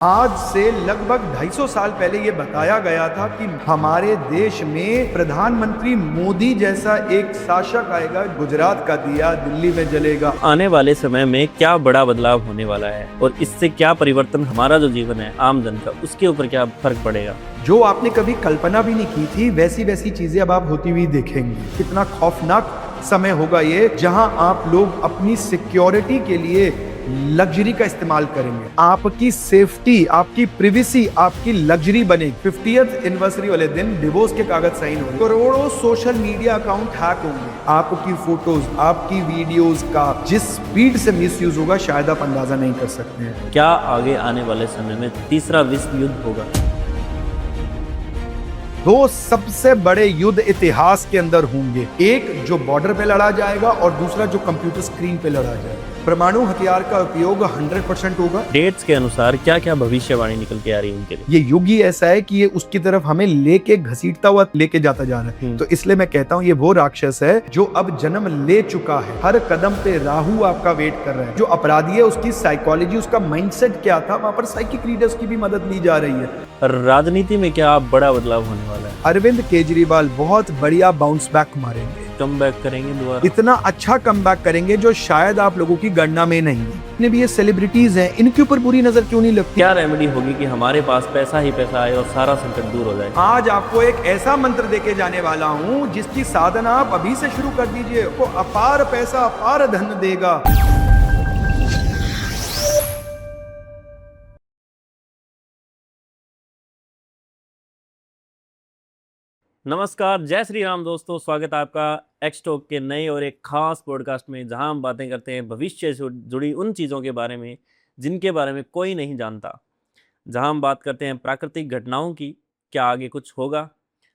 आज से लगभग 250 साल पहले ये बताया गया था कि हमारे देश में प्रधानमंत्री मोदी जैसा एक शासक आएगा, गुजरात का दिया दिल्ली में जलेगा। आने वाले समय में क्या बड़ा बदलाव होने वाला है और इससे क्या परिवर्तन हमारा जो जीवन है आम जन का, उसके ऊपर क्या फर्क पड़ेगा। जो आपने कभी कल्पना भी नहीं की थी वैसी वैसी चीजें अब आप होती हुई देखेंगे। कितना खौफनाक समय होगा ये, जहां आप लोग अपनी सिक्योरिटी के लिए लग्जरी का इस्तेमाल करेंगे। आपकी सेफ्टी, आपकी प्रिवेसी, आपकी लग्जरी बनेगी। 50th एनिवर्सरी वाले दिन डिवोर्स के कागज साइन होंगे, करोड़ों सोशल मीडिया अकाउंट हैक होंगे। आपकी फोटोज, आपकी वीडियोस का जिस स्पीड से मिसयूज होगा शायद आप अंदाजा नहीं कर सकते हैं। क्या आगे आने वाले समय में तीसरा विश्व युद्ध होगा। दो सबसे बड़े युद्ध इतिहास के अंदर होंगे, एक जो बॉर्डर पे लड़ा जाएगा और दूसरा जो कंप्यूटर स्क्रीन पे लड़ा जाएगा। परमाणु हथियार का उपयोग 100% होगा। डेट्स के अनुसार क्या क्या भविष्यवाणी निकल के आ रही है उनके लिए। ये युग ही ऐसा है कि ये उसकी तरफ हमें लेके घसीटता हुआ लेके जाता जा रहा है। तो इसलिए मैं कहता हूँ ये वो राक्षस है जो अब जन्म ले चुका है। हर कदम पे राहु आपका वेट कर रहा है। जो अपराधी है उसकी साइकोलॉजी, उसका माइंडसेट क्या था, वहां पर साइकिक रीडर्स की भी मदद ली जा रही है। राजनीति में क्या बड़ा बदलाव होने वाला है। अरविंद केजरीवाल बहुत बढ़िया बाउंस बैक मारेंगे, कम बैक करेंगे दोबारा। इतना अच्छा कम बैक करेंगे जो शायद आप लोगों की गणना में नहीं है। इतने भी ये सेलिब्रिटीज हैं, इनके ऊपर बुरी नजर क्यों नहीं लगती। क्या रेमेडी होगी कि हमारे पास पैसा ही पैसा आए और सारा संकट दूर हो जाए। आज आपको एक ऐसा मंत्र देके जाने वाला हूँ जिसकी साधना आप अभी से शुरू कर दीजिए, वो अपार पैसा अपार धन देगा। नमस्कार, जय श्री राम दोस्तों, स्वागत है आपका एक्स टॉक के नए और एक खास पॉडकास्ट में, जहां हम बातें करते हैं भविष्य से जुड़ी उन चीज़ों के बारे में जिनके बारे में कोई नहीं जानता। जहां हम बात करते हैं प्राकृतिक घटनाओं की, क्या आगे कुछ होगा।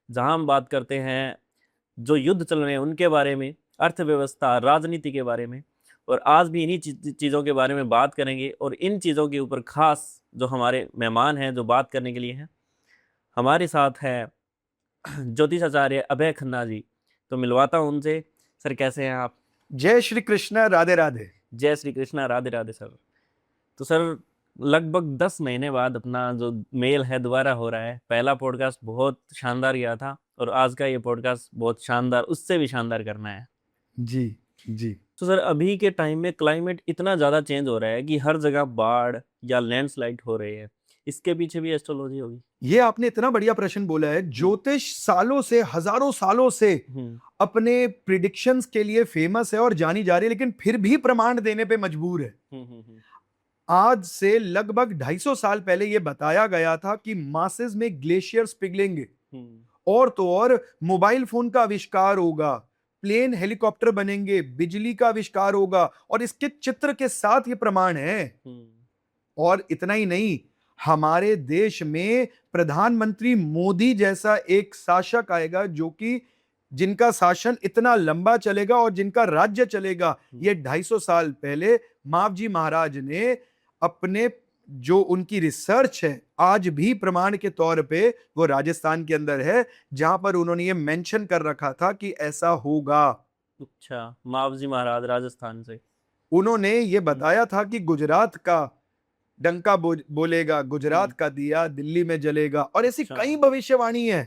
जहां हम बात करते हैं जो युद्ध चल रहे हैं उनके बारे में, अर्थव्यवस्था, राजनीति के बारे में। और आज भी इन्हीं चीज़ों के बारे में बात करेंगे। और इन चीज़ों के ऊपर खास जो हमारे मेहमान हैं जो बात करने के लिए हैं, हमारे साथ है ज्योतिष आचार्य अभय खन्ना जी। तो मिलवाता हूँ उनसे। सर, कैसे हैं आप। जय श्री कृष्ण, राधे राधे। जय श्री कृष्णा, राधे राधे सर। तो सर, लगभग 10 महीने बाद अपना जो मेल है दोबारा हो रहा है। पहला पॉडकास्ट बहुत शानदार गया था और आज का ये पॉडकास्ट बहुत शानदार, उससे भी शानदार करना है। जी जी। तो सर, अभी के टाइम में क्लाइमेट इतना ज़्यादा चेंज हो रहा है कि हर जगह बाढ़ या लैंडस्लाइड हो रही है। इसके पीछे भी एस्ट्रोलॉजी होगी। ये आपने इतना बढ़िया प्रश्न बोला है। ज्योतिष सालों से, हजारों सालों से अपने प्रिडिक्शंस के लिए फेमस है और जानी जा रही है, लेकिन फिर भी प्रमाण देने पे मजबूर है। आज से लगभग 250 साल पहले यह बताया गया था कि मासेस में ग्लेशियर्स पिघलेंगे और तो और मोबाइल फोन का आविष्कार होगा, प्लेन हेलीकॉप्टर बनेंगे, बिजली का आविष्कार होगा, और इसके चित्र के साथ ये प्रमाण है। और इतना ही नहीं, हमारे देश में प्रधानमंत्री मोदी जैसा एक शासक आएगा जो कि जिनका शासन इतना लंबा चलेगा और जिनका राज्य चलेगा। ये 250 साल पहले मावजी महाराज ने अपने जो उनकी रिसर्च है, आज भी प्रमाण के तौर पे वो राजस्थान के अंदर है, जहां पर उन्होंने ये मेंशन कर रखा था कि ऐसा होगा। अच्छा, मावजी महाराज राजस्थान से। उन्होंने ये बताया था कि गुजरात का डंका बोलेगा, गुजरात का दिया दिल्ली में जलेगा, और ऐसी कई भविष्यवाणी है।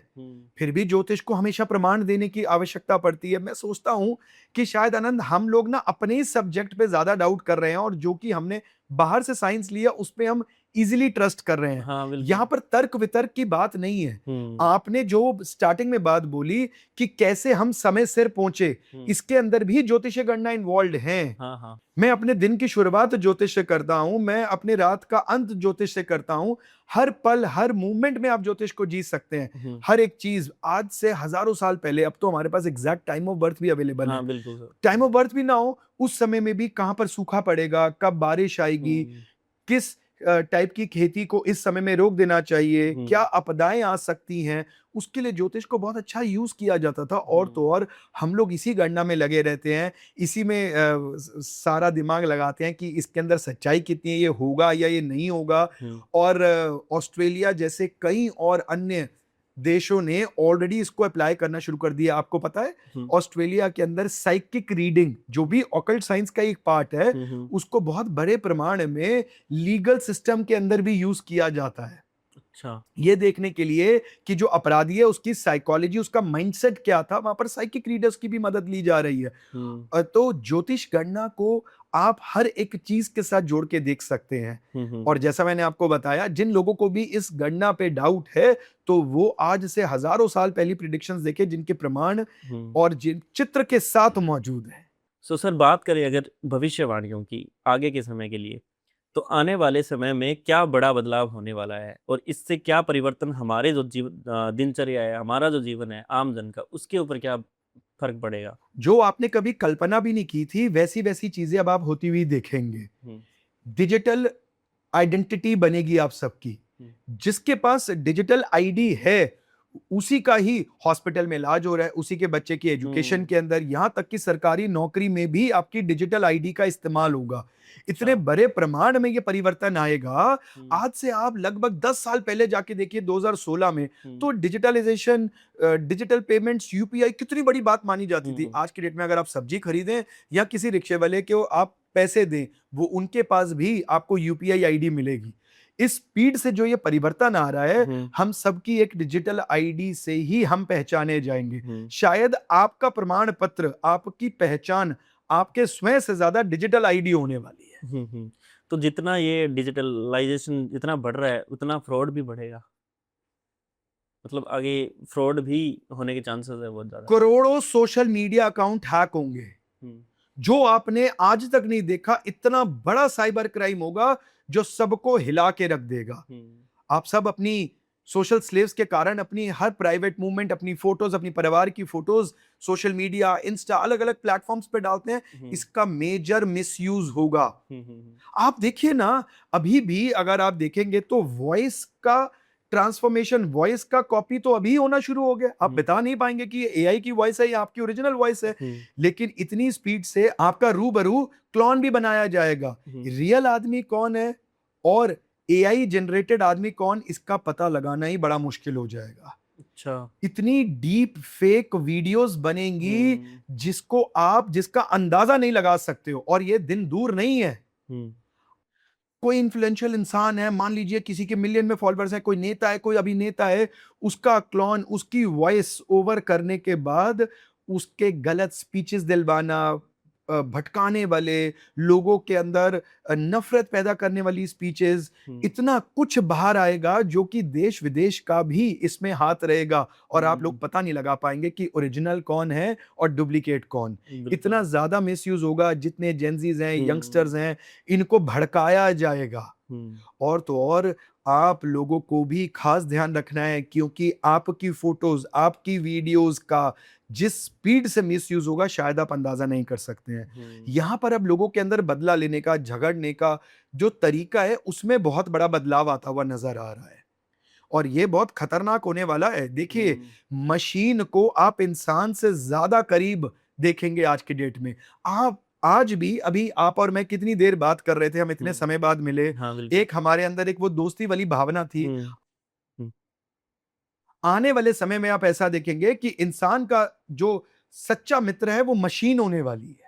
फिर भी ज्योतिष को हमेशा प्रमाण देने की आवश्यकता पड़ती है। मैं सोचता हूं कि शायद आनंद, हम लोग ना अपने ही सब्जेक्ट पे ज्यादा डाउट कर रहे हैं और जो कि हमने बाहर से साइंस लिया उस पे हम इजीली ट्रस्ट कर रहे हैं। हाँ, यहाँ पर तर्क वितर्क की बात नहीं है। आपने जो स्टार्टिंग में बात बोली कि कैसे हम समय सिर पहुंचे, इसके अंदर भी ज्योतिष गणना इन्वॉल्व है। हाँ। मैं अपने दिन की शुरुआत ज्योतिष से करता हूं, मैं अपने रात का अंत ज्योतिष से करता हूं। हर पल, हर मूवमेंट में आप ज्योतिष को जी सकते हैं। हर एक चीज आज से हजारों साल पहले, अब तो हमारे पास एग्जैक्ट टाइम ऑफ बर्थ भी अवेलेबल है। बिल्कुल। टाइम ऑफ बर्थ भी ना हो उस समय में भी कहां पर सूखा पड़ेगा, कब बारिश आएगी, किस टाइप की खेती को इस समय में रोक देना चाहिए, क्या आपदाएं आ सकती हैं, उसके लिए ज्योतिष को बहुत अच्छा यूज किया जाता था। और तो और हम लोग इसी गणना में लगे रहते हैं, इसी में सारा दिमाग लगाते हैं कि इसके अंदर सच्चाई कितनी है, ये होगा या ये नहीं होगा। और ऑस्ट्रेलिया जैसे कई और अन्य देशों ने ऑलरेडी इसको अप्लाई करना शुरू कर दिया। आपको पता है ऑस्ट्रेलिया के अंदर साइकिक रीडिंग जो भी ऑकल्ट साइंस का एक पार्ट है उसको बहुत बड़े प्रमाण में लीगल सिस्टम के अंदर भी यूज किया जाता है। अच्छा। ये देखने के लिए कि जो अपराधी है उसकी साइकोलॉजी, उसका माइंडसेट क्या था, वहां पर साइकिक रीडर्स की भी मदद ली जा रही है। तो ज्योतिष गणना को आप हर एक चीज के साथ जोड़ के देख सकते हैं। और जैसा मैंने आपको बताया, जिन लोगों को भी इस गणना पे डाउट है तो वो आज से हजारों साल पहली प्रिडिक्शंस देखे जिनके प्रमाण और जिन चित्र के साथ मौजूद है। सो सर, बात करें अगर भविष्यवाणियों की आगे के समय के लिए, तो आने वाले समय में क्या बड़ा बदलाव होने वाला है और इससे क्या परिवर्तन हमारे जो दिनचर्या है, हमारा जो जीवन है आम जन का, उसके ऊपर क्या फर्क पड़ेगा? जो आपने कभी कल्पना भी नहीं की थी वैसी वैसी चीजें अब आप होती हुई देखेंगे। डिजिटल आइडेंटिटी बनेगी आप सबकी। जिसके पास डिजिटल आईडी है उसी का ही हॉस्पिटल में इलाज हो रहा है, उसी के बच्चे की एजुकेशन के अंदर, यहां तक कि सरकारी नौकरी में भी आपकी डिजिटल आईडी का इस्तेमाल होगा। इतने बड़े प्रमाण में ये परिवर्तन आएगा। आज से आप लगभग 10 साल पहले जाके देखिए 2016 में तो डिजिटलाइजेशन, डिजिटल पेमेंट्स, यूपीआई कितनी बड़ी बात मानी जाती थी। आज की डेट में अगर आप सब्जी खरीदें या किसी रिक्शे वाले को आप पैसे दें, वो उनके पास भी आपको यूपीआई आईडी मिलेगी। इस स्पीड से जो ये परिवर्तन आ रहा है, हम सबकी एक डिजिटल आईडी से ही हम पहचाने जाएंगे। शायद आपका प्रमाण पत्र, आपकी पहचान आपके स्वयं से ज्यादा डिजिटल आईडी होने वाली है। तो जितना ये डिजिटलाइजेशन जितना बढ़ रहा है उतना फ्रॉड भी बढ़ेगा, मतलब आगे फ्रॉड भी होने के चांसेस है बहुत ज्यादा। करोड़ों सोशल मीडिया अकाउंट हैक होंगे जो आपने आज तक नहीं देखा। इतना बड़ा साइबर क्राइम होगा जो सबको हिला के रख देगा। आप सब अपनी सोशल स्लेव्स के कारण अपनी हर प्राइवेट मूवमेंट, अपनी फोटोज, अपनी परिवार की फोटोज सोशल मीडिया, इंस्टा, अलग अलग प्लेटफॉर्म्स पे डालते हैं। इसका मेजर मिसयूज होगा। आप देखिए ना, अभी भी अगर आप देखेंगे तो वॉइस का ट्रांसफॉर्मेशन, वॉइस का कॉपी तो अभी होना शुरू हो गया। आप बता नहीं पाएंगे कि ये एआई की वॉइस है या आपकी ओरिजिनल वॉइस है। लेकिन इतनी स्पीड से आपका रूबरू क्लोन भी बनाया जाएगा। रियल आदमी कौन है और एआई जनरेटेड आदमी कौन, इसका पता लगाना ही बड़ा मुश्किल हो जाएगा। अच्छा। इतनी डीप फेक वीडियोस बनेंगी जिसका अंदाजा नहीं लगा सकते हो। और ये दिन दूर नहीं है। कोई इन्फ्लुएंशियल इंसान है, मान लीजिए किसी के मिलियन में फॉलोअर्स है, कोई नेता है, कोई अभिनेता है, उसका क्लोन उसकी वॉइस ओवर करने के बाद उसके गलत स्पीचेस दिलवाना, भटकाने वाले, लोगों के अंदर नफरत पैदा करने वाली स्पीचेस, इतना कुछ बाहर आएगा जो कि देश विदेश का भी इसमें हाथ रहेगा। और आप लोग पता नहीं लगा पाएंगे कि ओरिजिनल कौन है और डुप्लीकेट कौन। इतना ज्यादा मिसयूज होगा। जितने जेंजीज हैं, यंगस्टर्स हैं, इनको भड़काया जाएगा। और तो और आप लोगों को भी खास ध्यान रखना है, क्योंकि आपकी फोटोज, आपकी वीडियोस का जिस स्पीड से मिसयूज होगा शायद आप अंदाजा नहीं कर सकते हैं। यहां पर अब लोगों के अंदर बदला लेने का, झगड़ने का जो तरीका है उसमें बहुत बड़ा बदलाव आता हुआ नजर आ रहा है। और ये बहुत खतरनाक होने वाला है। देखिए, मशीन को आप इंसान से ज्यादा करीब देखेंगे आज की डेट में। आप आज भी, अभी आप और मैं कितनी देर बात कर रहे थे, हम इतने समय बाद मिले। एक हमारे अंदर एक वो दोस्ती वाली भावना थी। आने वाले समय में आप ऐसा देखेंगे कि इंसान का जो सच्चा मित्र है वो मशीन होने वाली है।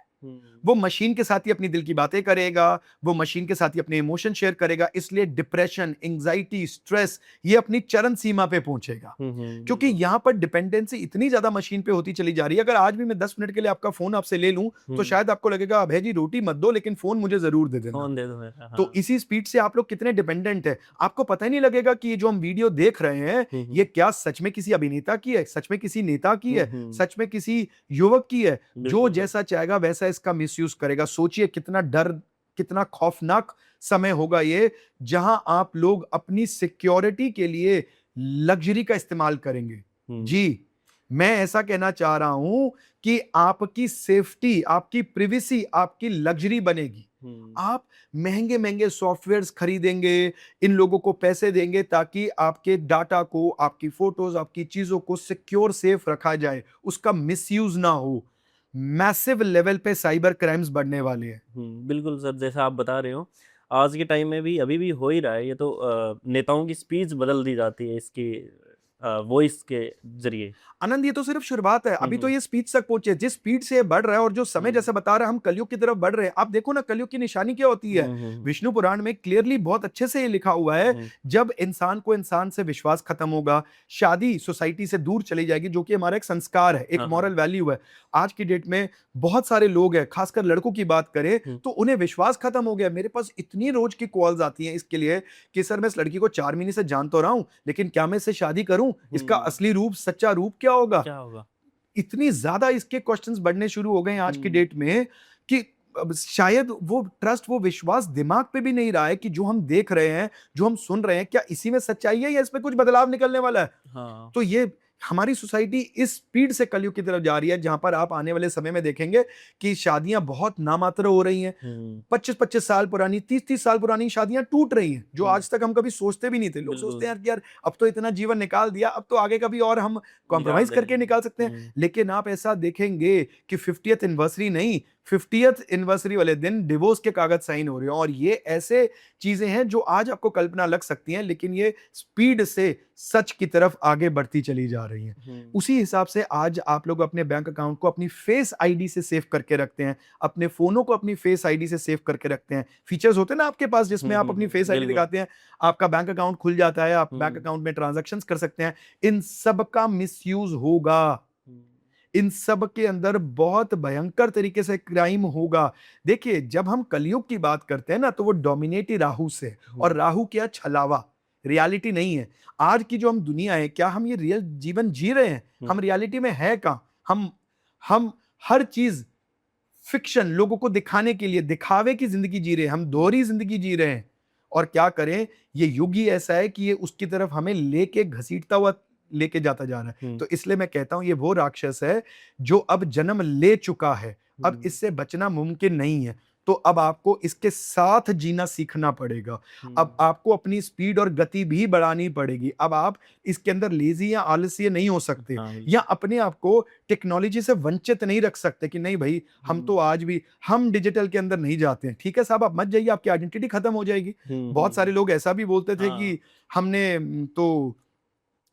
वो मशीन के साथ ही अपनी दिल की बातें करेगा, वो मशीन के साथ ही अपने इमोशन शेयर करेगा। इसलिए डिप्रेशन, एंजाइटी, स्ट्रेस ये अपनी चरम सीमा पे पहुंचेगा। क्योंकि यहां पर डिपेंडेंसी इतनी ज्यादा मशीन पे होती चली जा रही है। अगर आज भी मैं 10 मिनट के लिए आपका फोन आपसे ले लूं तो शायद आपको लगेगा अभय जी रोटी मत दो लेकिन फोन मुझे जरूर दे देना। फोन दे दो मेरा। हाँ। तो इसी स्पीड से आप लोग कितने डिपेंडेंट है, आपको पता ही नहीं लगेगा कि ये जो हम वीडियो देख रहे हैं ये क्या सच में किसी अभिनेता की है, सच में किसी नेता की है, सच में किसी युवक की है। जो जैसा चाहेगा वैसा इसका मिसयूज करेगा। सोचिए कितना डर, कितना खौफनाक समय होगा ये, जहां आप लोग अपनी सिक्योरिटी के लिए लग्जरी का इस्तेमाल करेंगे। जी, मैं ऐसा कहना चाह रहा हूं कि आपकी सेफ्टी, आपकी प्रिवेसी, आपकी लग्जरी बनेगी। आप महंगे महंगे सॉफ्टवेयर्स खरीदेंगे, इन लोगों को पैसे देंगे ताकि आपके डाटा को, आपकी फोटोज, आपकी चीजों को सिक्योर, सेफ रखा जाए, उसका मिसयूज ना हो। मैसिव लेवल पे साइबर क्राइम्स बढ़ने वाले हैं। बिल्कुल सर, जैसा आप बता रहे हो आज के टाइम में भी अभी भी हो ही रहा है ये। तो नेताओं की स्पीच बदल दी जाती है इसकी वॉइस के जरिए। आनंद, ये तो सिर्फ शुरुआत है, अभी तो हम्म। ये स्पीड तक पहुंचे। जिस स्पीड से ये बढ़ रहा है और जो समय हम्म। जैसे बता रहा है हम कलयुग की तरफ बढ़ रहे हैं, आप देखो ना कलयुग की निशानी क्या होती है। विष्णु पुराण में क्लियरली बहुत अच्छे से ये लिखा हुआ है, जब इंसान को इंसान से विश्वास खत्म होगा, शादी सोसाइटी से दूर चली जाएगी, जो कि हमारा एक संस्कार है, एक मॉरल वैल्यू है। आज की डेट में बहुत सारे लोग हैं, खासकर लड़कों की बात करें तो उन्हें विश्वास खत्म हो गया। मेरे पास इतनी रोज की कॉल्स आती हैं इसके लिए कि सर मैं इस लड़की को 4 महीने से जान तो रहा हूं, लेकिन क्या मैं इससे शादी करूं, इसका असली रूप सच्चा रूप क्या होगा। इतनी ज्यादा इसके क्वेश्चंस बढ़ने शुरू हो गए हैं आज की डेट में कि अब शायद वो ट्रस्ट, वो विश्वास दिमाग पे भी नहीं रहा है कि जो हम देख रहे हैं, जो हम सुन रहे हैं, क्या इसी में सच्चाई है या इसमें कुछ बदलाव निकलने वाला है। हाँ। तो ये हमारी सोसाइटी इस स्पीड से कलयुग की तरफ जा रही है, जहां पर आप आने वाले समय में देखेंगे कि शादियां बहुत नामात्र हो रही हैं। 25-25 साल पुरानी, 30-30 साल पुरानी शादियां टूट रही हैं, जो आज तक हम कभी सोचते भी नहीं थे। लोग सोचते हैं यार अब तो इतना जीवन निकाल दिया, अब तो आगे कभी और हम कॉम्प्रोमाइज करके निकाल सकते हैं। लेकिन आप ऐसा देखेंगे कि 50th एनिवर्सरी नहीं, 50th एनिवर्सरी वाले दिन डिवोर्स के कागज साइन हो रहे हैं। और ये ऐसे चीजें हैं जो आज आपको कल्पना लग सकती हैं, लेकिन ये स्पीड से सच की तरफ आगे बढ़ती चली जा रही हैं। उसी हिसाब से आज आप लोग अपने बैंक अकाउंट को अपनी फेस आईडी से सेव करके रखते हैं, अपने फोनों को अपनी फेस आईडी से सेव करके रखते हैं। फीचर्स होते हैं ना आपके पास जिसमें आप अपनी फेस आईडी दिखाते हैं, आपका बैंक अकाउंट खुल जाता है, आप बैंक अकाउंट में ट्रांजैक्शंस कर सकते हैं। इन सब का मिसयूज होगा, इन सब के अंदर बहुत भयंकर तरीके से क्राइम होगा। देखिए जब हम कलयुग की बात करते हैं ना, तो वो डोमिनेट ही राहु से, और राहु क्या, छलावा, रियलिटी नहीं है। आज की जो हम दुनिया है, क्या हम ये रियल जीवन जी रहे हैं? हम रियलिटी में है कहां? हम हर चीज फिक्शन, लोगों को दिखाने के लिए दिखावे की जिंदगी जी रहे हैं, हम दोहरी जिंदगी जी रहे हैं। और क्या करें, ये युग ही ऐसा है कि ये उसकी तरफ हमें लेके घसीटता हुआ लेके जाता जा रहा है। तो इसलिए मैं कहता हूं ये वो राक्षस है जो अब जन्म ले चुका है, अब इससे बचना मुमकिन नहीं है। तो अब आपको इसके साथ जीना सीखना पड़ेगा। अब आपको अपनी स्पीड और गति भी बढ़ानी पड़ेगी। अब आप इसके अंदर लेजी या आलस्य नहीं हो सकते, या अपने आप को टेक्नोलॉजी से वंचित नहीं रख सकते कि नहीं भाई हम तो आज भी हम डिजिटल के अंदर नहीं जाते हैं। ठीक है साहब, आप मत जाइए, आपकी आइडेंटिटी खत्म हो जाएगी। बहुत सारे लोग ऐसा भी बोलते थे कि हमने तो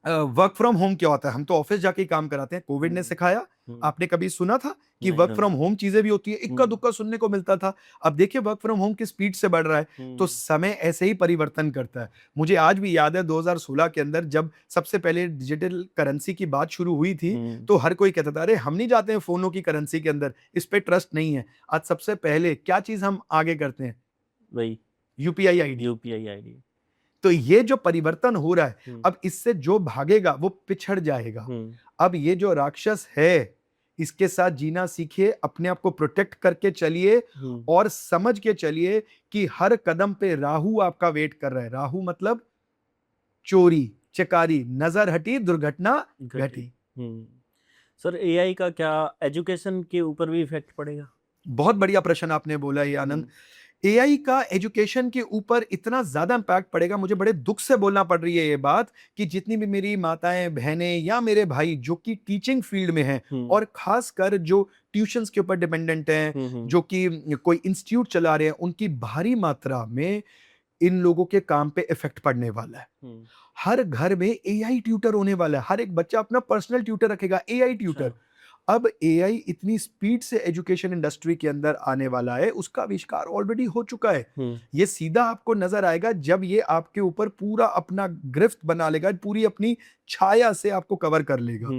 वर्क फ्रॉम होम क्या होता है, हम तो ऑफिस जाके ही काम कराते हैं। कोविड ने सिखाया, आपने कभी सुना था कि वर्क फ्रॉम होम चीजें भी होती है? इक्का दुक्का सुनने को मिलता था। अब देखिए वर्क फ्रॉम होम की स्पीड से बढ़ रहा है, तो समय ऐसे ही परिवर्तन करता है। मुझे आज भी याद है 2016 के अंदर जब सबसे पहले डिजिटल करेंसी की बात शुरू हुई थी, तो हर कोई कहता था अरे हम नहीं जाते हैं फोनों की करेंसी के अंदर, इस पे ट्रस्ट नहीं है। आज सबसे पहले क्या चीज हम आगे करते हैं? वही यूपीआई आईडी। तो ये जो परिवर्तन हो रहा है, अब इससे जो भागेगा वो पिछड़ जाएगा। अब ये जो राक्षस है, इसके साथ जीना सीखिए, अपने आप को प्रोटेक्ट करके चलिए, और समझ के चलिए कि हर कदम पे राहु आपका वेट कर रहा है। राहु मतलब चोरी चकारी, नजर हटी दुर्घटना घटी। सर एआई का क्या एजुकेशन के ऊपर भी इफेक्ट पड़ेगा? बहुत बढ़िया प्रश्न आपने बोला ये आनंद। एआई का एजुकेशन के ऊपर इतना ज्यादा इंपैक्ट पड़ेगा, मुझे बड़े दुख से बोलना पड़ रही है ये बात, कि जितनी भी मेरी माताएं बहनें या मेरे भाई जो कि टीचिंग फील्ड में हैं, और खासकर जो ट्यूशंस के ऊपर डिपेंडेंट हैं, जो कि कोई इंस्टीट्यूट चला रहे हैं, उनकी भारी मात्रा में इन लोगों के काम पे इफेक्ट पड़ने वाला है। हर घर में एआई ट्यूटर होने वाला है, हर एक बच्चा अपना पर्सनल ट्यूटर रखेगा, एआई ट्यूटर। अब एआई इतनी स्पीड से एजुकेशन इंडस्ट्री के अंदर आने वाला है, उसका आविष्कार ऑलरेडी हो चुका है। ये सीधा आपको नजर आएगा जब ये आपके ऊपर पूरा अपना गिरफ्त बना लेगा, पूरी अपनी छाया से आपको कवर कर लेगा।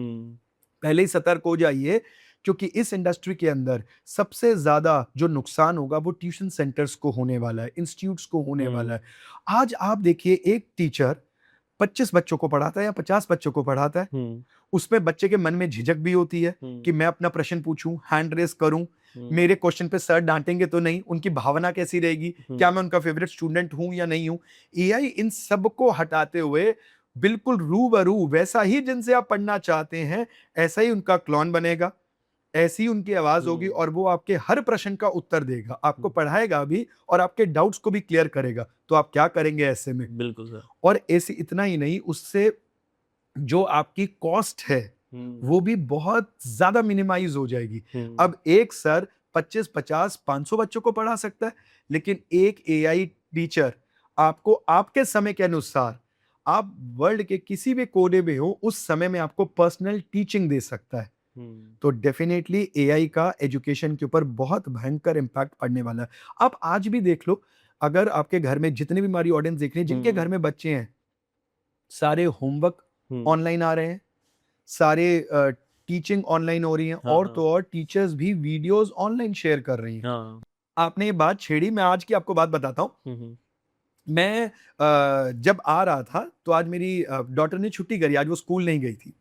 पहले ही सतर्क हो जाइए, क्योंकि इस इंडस्ट्री के अंदर सबसे ज्यादा जो नुकसान होगा वो ट्यूशन सेंटर्स को होने वाला है, इंस्टीट्यूट्स को होने वाला है। आज आप देखिए एक टीचर 25 बच्चों को पढ़ाता है या 50 बच्चों को पढ़ाता है, उसमें बच्चे के मन में झिझक भी होती है कि मैं अपना प्रश्न पूछूं, हैंड रेस करूं, मेरे क्वेश्चन पे सर डांटेंगे तो नहीं, उनकी भावना कैसी रहेगी, क्या मैं उनका फेवरेट स्टूडेंट हूं या नहीं हूं। एआई इन सब को हटाते हुए बिल्कुल रूबरू वैसा ही जिनसे आप पढ़ना चाहते हैं, ऐसा ही उनका क्लोन बनेगा, ऐसी उनकी आवाज होगी, और वो आपके हर प्रश्न का उत्तर देगा, आपको पढ़ाएगा भी और आपके डाउट्स को भी क्लियर करेगा। तो आप क्या करेंगे ऐसे में? बिल्कुल सर। और ऐसे इतना ही नहीं, उससे जो आपकी कॉस्ट है वो भी बहुत ज्यादा मिनिमाइज हो जाएगी। अब एक सर 25, 50, 500 बच्चों को पढ़ा सकता है, लेकिन एक एआई टीचर आपको आपके समय के अनुसार आप वर्ल्ड के किसी भी कोने में हो, उस समय में आपको पर्सनल टीचिंग दे सकता है। तो डेफिनेटली एआई का एजुकेशन के ऊपर बहुत भयंकर इम्पैक्ट पड़ने वाला है। आप आज भी देख लो, अगर आपके घर में जितने भी हमारी ऑडियंस देख रहे हैं, जिनके घर में बच्चे हैं, सारे होमवर्क ऑनलाइन आ रहे हैं, सारे टीचिंग ऑनलाइन हो रही है, हाँ, और हाँ। तो और टीचर्स भी वीडियोस ऑनलाइन शेयर कर रही हैं। हाँ। आपने ये बात छेड़ी, मैं आज की आपको बात बताता हूँ। मैं जब आ रहा था तो आज मेरी डॉटर ने छुट्टी करी, आज वो स्कूल नहीं गई थी।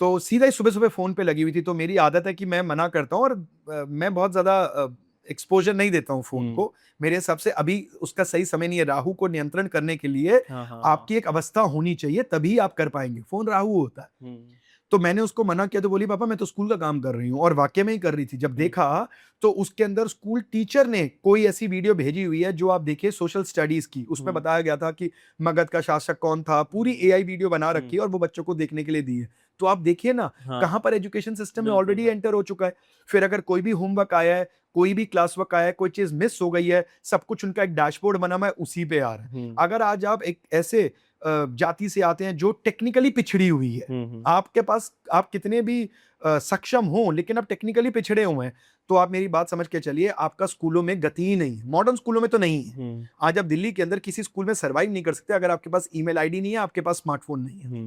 तो सीधा ही सुबह-सुबह फ़ोन पे लगी हुई थी, तो मेरी आदत है कि मैं मना करता हूँ, और मैं बहुत ज़्यादा एक्सपोज़र नहीं देता हूँ फ़ोन को। मेरे हिसाब से अभी उसका सही समय नहीं है। राहु को नियंत्रण करने के लिए हाँ, हाँ, आपकी एक अवस्था होनी चाहिए, तभी आप कर पाएँगे। फ़ोन राहु होता है। तो मैंने उसको मना किया, तो बोली पापा मैं तो स्कूल का काम कर रही हूँ, और वाक़ई में ही कर रही थी। जब देखा तो उसके अंदर स्कूल टीचर ने कोई ऐसी वीडियो भेजी हुई है जो आप देखिए सोशल स्टडीज़ की, उसमें बताया गया था कि मगध का शासक कौन था, पूरी एआई वीडियो बना रखी है और वो बच्चों को देखने के लिए दी है। तो आप देखिए ना, हाँ, कहाँ पर एजुकेशन सिस्टम में बिल्कुल ऑलरेडी सर। एंटर हो चुका है। फिर अगर कोई भी होमवर्क आया है, कोई भी क्लास वर्क आया है, कोई चीज़ मिस हो गई है, सब कुछ उनका एक डैशबोर्ड बना हुआ है, उसी पे आ रहा है। अगर आज आप एक ऐसे जाति से आते हैं जो टेक्निकली पिछड़ी हुई है, आपके पास आप कितने भी सक्षम हो, लेकिन आप टेक्निकली पिछड़े हुए हैं, तो आप मेरी बात समझ के चलिए, आपका स्कूलों में गति ही नहीं है। मॉडर्न स्कूलों में तो नहीं है। आज आप दिल्ली के अंदर किसी स्कूल में सर्वाइव नहीं कर सकते अगर आपके पास ईमेल आईडी नहीं है, आपके पास स्मार्टफोन नहीं है।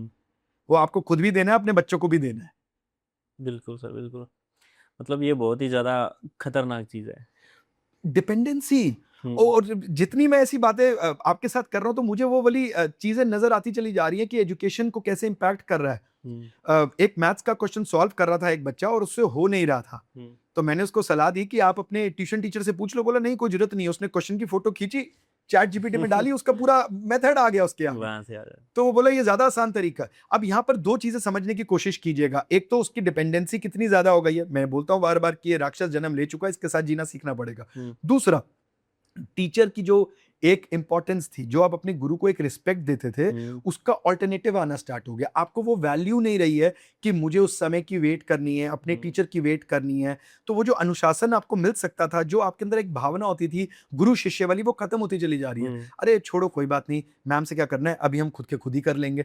वो आपको खुद भी देना है, अपने बच्चों को भी देना है। बिल्कुल सर, बिल्कुल। मतलब ये बहुत ही ज़्यादा खतरनाक चीज़ है। डिपेंडेंसी, और जितनी मैं ऐसी बातें आपके साथ कर रहा हूं, तो मुझे वो वाली चीजें नजर आती चली जा रही है कि एजुकेशन को कैसे इम्पैक्ट कर रहा है। एक मैथ्स का क्वेश्चन सॉल्व कर रहा था एक बच्चा, और उससे हो नहीं रहा था। तो मैंने उसको सलाह दी कि आप अपने ट्यूशन टीचर से पूछ लो। बोला नहीं, कोई जरूरत नहीं है। उसने क्वेश्चन की फोटो खींची, चैट जीपीटी में डाली, उसका पूरा मेथड आ गया उसके आगे। वहाँ से आ जाए। तो वो बोला ये ज्यादा आसान तरीका है। अब यहाँ पर दो चीजें समझने की कोशिश कीजिएगा। एक तो उसकी डिपेंडेंसी कितनी ज्यादा हो गई है, मैं बोलता हूँ बार बार कि ये राक्षस जन्म ले चुका है, इसके साथ जीना सीखना पड़ेगा। दूसरा, टीचर की जो एक इंपॉर्टेंस थी, जो आप अपने गुरु को एक रिस्पेक्ट देते थे, उसका ऑल्टरनेटिव आना स्टार्ट हो गया। आपको वो वैल्यू नहीं रही है कि मुझे उस समय की वेट करनी है, अपने टीचर की वेट करनी है। तो वो जो अनुशासन आपको मिल सकता था, जो आपके अंदर एक भावना होती थी गुरु शिष्य वाली, वो खत्म होती चली जा रही है। अरे छोड़ो, कोई बात नहीं, मैम से क्या करना है, अभी हम खुद के खुद ही कर लेंगे।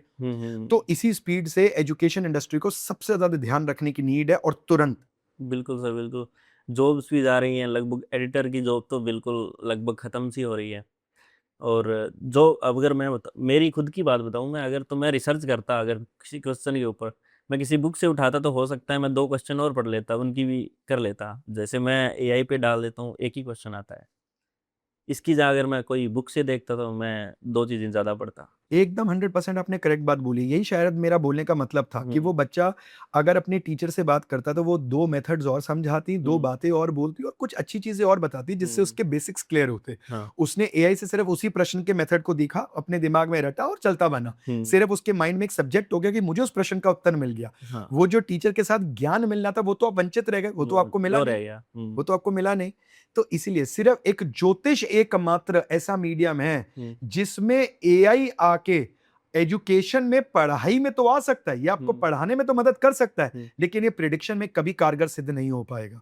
तो इसी स्पीड से एजुकेशन इंडस्ट्री को सबसे ज्यादा ध्यान रखने की नीड है, और तुरंत। बिल्कुल सर, बिल्कुल। जॉब्स भी जा रही हैं लगभग, एडिटर की जॉब तो बिल्कुल लगभग ख़त्म सी हो रही है। और जो अगर मैं मेरी खुद की बात बताऊँ मैं, अगर तो मैं रिसर्च करता, अगर किसी क्वेश्चन के ऊपर मैं किसी बुक से उठाता, तो हो सकता है मैं 2 क्वेश्चन और पढ़ लेता, उनकी भी कर लेता। जैसे मैं एआई पे डाल देता हूँ, एक ही क्वेश्चन आता है। इसकी जगह अगर मैं कोई बुक से देखता तो मैं 2 चीज़ें ज़्यादा पढ़ता। एकदम 100% आपने करेक्ट बात बोली। यही शायद मेरा बोलने का मतलब था कि वो बच्चा अगर अपने टीचर से बात करता, तो वो 2 मेथड्स और समझाती, 2 बातें और बोलती, और कुछ अच्छी चीज़ें और बताती, जिससे उसके बेसिक्स क्लियर होते। हाँ। उसने एआई से सिर्फ उसी प्रश्न के मेथड को देखा, अपने दिमाग में रटा और चलता बना। सिर्फ उसके माइंड में एक सब्जेक्ट हो गया कि मुझे उस प्रश्न का उत्तर मिल गया। हाँ। वो जो टीचर के साथ ज्ञान मिलना था, वो तो आप वंचित रह गए, वो तो आपको मिला वो नहीं। रह गया। वो तो आपको मिला नहीं। तो इसीलिए सिर्फ एक ज्योतिष एकमात्र ऐसा मीडियम है जिसमें एआई आके एजुकेशन में, पढ़ाई में तो आ सकता है, ये आपको पढ़ाने में तो मदद कर सकता है, लेकिन ये प्रिडिक्शन में कभी कारगर सिद्ध नहीं हो पाएगा।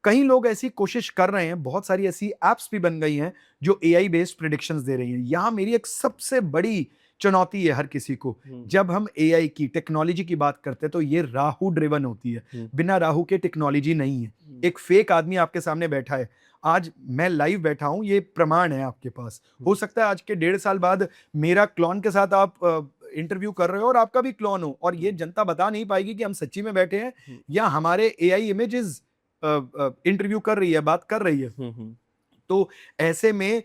कई लोग ऐसी कोशिश कर रहे हैं, बहुत सारी ऐसी एप्स भी बन गई हैं जो एआई बेस्ड प्रिडिक्शंस दे रही हैं। यहां मेरी एक सबसे बड़ी चुनौती है हर किसी को, जब हम एआई की टेक्नोलॉजी की बात करते हैं, तो ये राहु ड्रिवन होती है। बिना राहु के टेक्नोलॉजी नहीं है। एक फेक आदमी आपके सामने बैठा है, आज मैं लाइव बैठा हूं, ये प्रमाण है आपके पास। हो सकता है आज के 1.5 साल बाद मेरा क्लोन के साथ आप इंटरव्यू कर रहे हो और आपका भी क्लोन हो, और ये जनता बता नहीं पाएगी कि हम सच्ची में बैठे हैं या हमारे एआई इमेजेस इंटरव्यू कर रही है, बात कर रही है। तो ऐसे में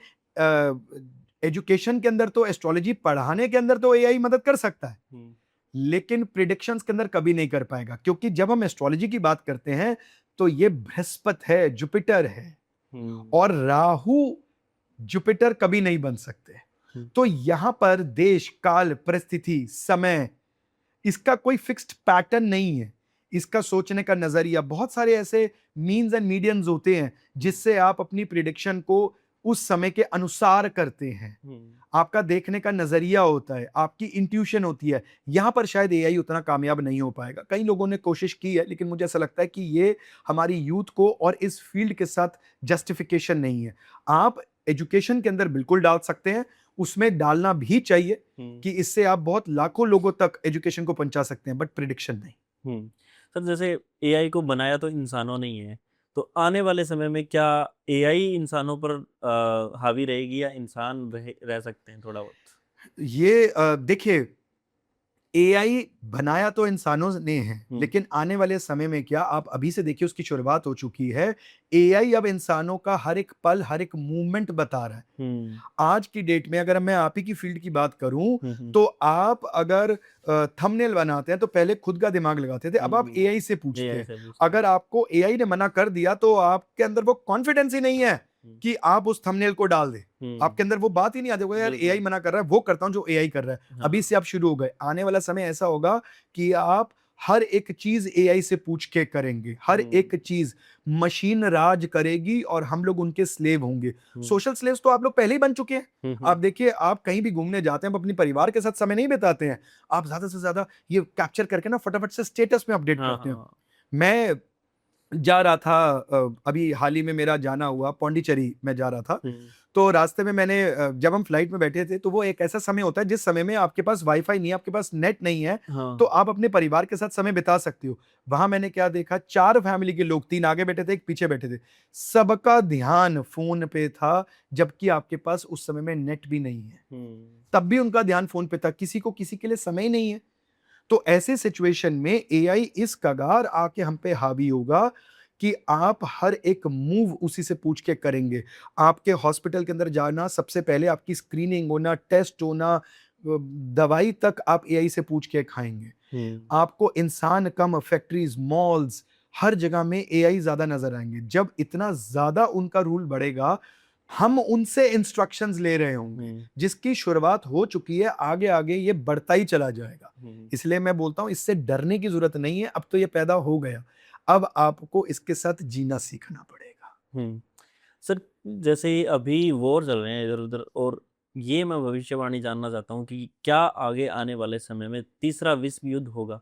एजुकेशन के अंदर तो, एस्ट्रोलॉजी पढ़ाने के अंदर तो एआई मदद कर सकता है, लेकिन प्रिडिक्शंस के अंदर कभी नहीं कर पाएगा, क्योंकि जब हम एस्ट्रोलॉजी की बात करते हैं तो ये बृहस्पति है, जुपिटर है, और राहु जुपिटर कभी नहीं बन सकते। तो यहां पर देश, काल, परिस्थिति, समय, इसका कोई फिक्स्ड पैटर्न नहीं है। इसका सोचने का नजरिया, बहुत सारे ऐसे मीन्स एंड मीडियम्स होते हैं जिससे आप अपनी प्रिडिक्शन को उस समय के अनुसार करते हैं। आपका देखने का नजरिया होता है, आपकी इंट्यूशन होती है। यहां पर शायद एआई उतना कामयाब नहीं हो पाएगा। कई लोगों ने कोशिश की है, लेकिन मुझे ऐसा लगता है कि ये हमारी यूथ को और इस फील्ड के साथ जस्टिफिकेशन नहीं है। आप एजुकेशन के अंदर बिल्कुल डाल सकते हैं, उसमें डालना भी चाहिए हम्म, कि इससे आप बहुत लाखों लोगों तक एजुकेशन को पहुंचा सकते हैं, बट प्रिडिक्शन नहीं। सर जैसे एआई को बनाया तो इंसानों ने ही है, तो आने वाले समय में क्या एआई इंसानों पर हावी रहेगी या इंसान रह सकते हैं थोड़ा बहुत? ये देखिए, एआई बनाया तो इंसानों ने है, लेकिन आने वाले समय में क्या, आप अभी से देखिए उसकी शुरुआत हो चुकी है। एआई अब इंसानों का हर एक पल, हर एक मूवमेंट बता रहा है। हम्म आज की डेट में अगर मैं आप ही की फील्ड की बात करूं, हम्म तो आप अगर थंबनेल बनाते हैं तो पहले खुद का दिमाग लगाते थे, अब आप एआई से पूछते एआई हैं। से पूछते हैं। अगर आपको एआई ने मना कर दिया तो आपके अंदर वो कॉन्फिडेंस ही नहीं है हम्म कि आप उस थंबनेल को डाल दें। हम्म, आपके अंदर वो बात ही नहीं आती होगा, यार बिल्कुल। एआई मना कर रहा है, वो करता हूं जो एआई कर रहा है। हाँ। अभी से आप शुरू हो गए, आने वाला समय ऐसा होगा कि आप हर एक चीज एआई से पूछ के करेंगे, हर एक चीज मशीन राज करेगी और हम लोग उनके स्लेव होंगे। सोशल स्लेव्स तो आप लोग पहले ही बन चुके हैं। आप देखिए, आप कहीं भी घूमने जाते हैं, आप अपने परिवार के साथ समय नहीं बिताते हैं, आप ज्यादा से ज्यादा ये कैप्चर करके ना फटाफट से स्टेटस में अपडेट हाँ करते हैं। हाँ। मैं जा रहा था, अभी हाल ही में मेरा जाना हुआ, पौंडीचेरी में जा रहा था। तो रास्ते में मैंने जब हम फ्लाइट में बैठे थे, तो वो एक ऐसा समय होता है जिस समय में आपके पास वाईफाई नहीं है, आपके पास नेट नहीं है, तो हाँ। आप अपने परिवार के साथ समय बिता सकते हो। वहां मैंने क्या देखा, 4 फैमिली के लोग, 3 आगे बैठे थे, 1 पीछे बैठे थे। सबका ध्यान फोन पे था, जबकि आपके पास उस समय में नेट भी नहीं है। तब भी उनका ध्यान फोन पे था, किसी को किसी के लिए समय ही नहीं है। तो ऐसे सिचुएशन में एआई इस कगार आके हम पे हावी होगा कि आप हर एक मूव उसी से पूछ के करेंगे। आपके हॉस्पिटल के अंदर जाना, सबसे पहले आपकी स्क्रीनिंग होना, टेस्ट होना, दवाई तक आप एआई से पूछ के खाएंगे। आपको इंसान कम, फैक्ट्रीज, मॉल्स, हर जगह में एआई ज्यादा नजर आएंगे। जब इतना ज्यादा उनका रूल बढ़ेगा, हम उनसे इंस्ट्रक्शंस ले रहे होंगे, जिसकी शुरुआत हो चुकी है, आगे आगे ये बढ़ता ही चला जाएगा। इसलिए मैं बोलता हूं, इससे डरने की जरूरत नहीं है, अब तो ये पैदा हो गया, अब आपको इसके साथ जीना सीखना पड़ेगा। सर जैसे ही अभी वॉर चल रहे हैं इधर उधर, और ये मैं भविष्यवाणी जानना चाहता हूँ कि क्या आगे आने वाले समय में तीसरा विश्व युद्ध होगा?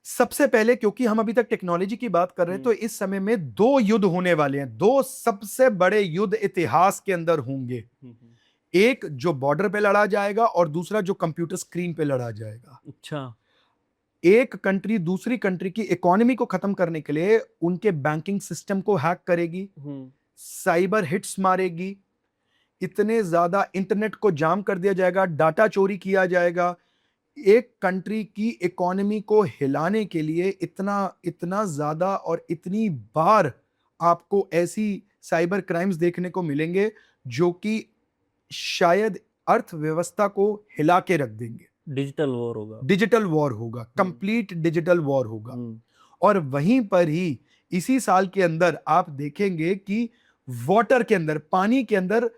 सबसे पहले, क्योंकि हम अभी तक टेक्नोलॉजी की बात कर रहे हैं, तो इस समय में 2 युद्ध होने वाले हैं। 2 सबसे बड़े युद्ध इतिहास के अंदर होंगे। एक जो बॉर्डर पे लड़ा जाएगा और दूसरा जो कंप्यूटर स्क्रीन पे लड़ा जाएगा। अच्छा। एक कंट्री दूसरी कंट्री की इकोनॉमी को खत्म करने के लिए उनके बैंकिंग सिस्टम को हैक करेगी, साइबर हिट्स मारेगी, इतने ज्यादा इंटरनेट को जाम कर दिया जाएगा, डाटा चोरी किया जाएगा। एक कंट्री की इकोनॉमी को हिलाने के लिए इतना इतना ज्यादा और इतनी बार आपको ऐसी साइबर क्राइम्स देखने को मिलेंगे जो कि शायद अर्थव्यवस्था को हिला के रख देंगे। डिजिटल वॉर होगा। डिजिटल वॉर होगा, कंप्लीट डिजिटल वॉर होगा। और वहीं पर ही इसी साल के अंदर आप देखेंगे कि वाटर के अंदर, पानी के अंदर,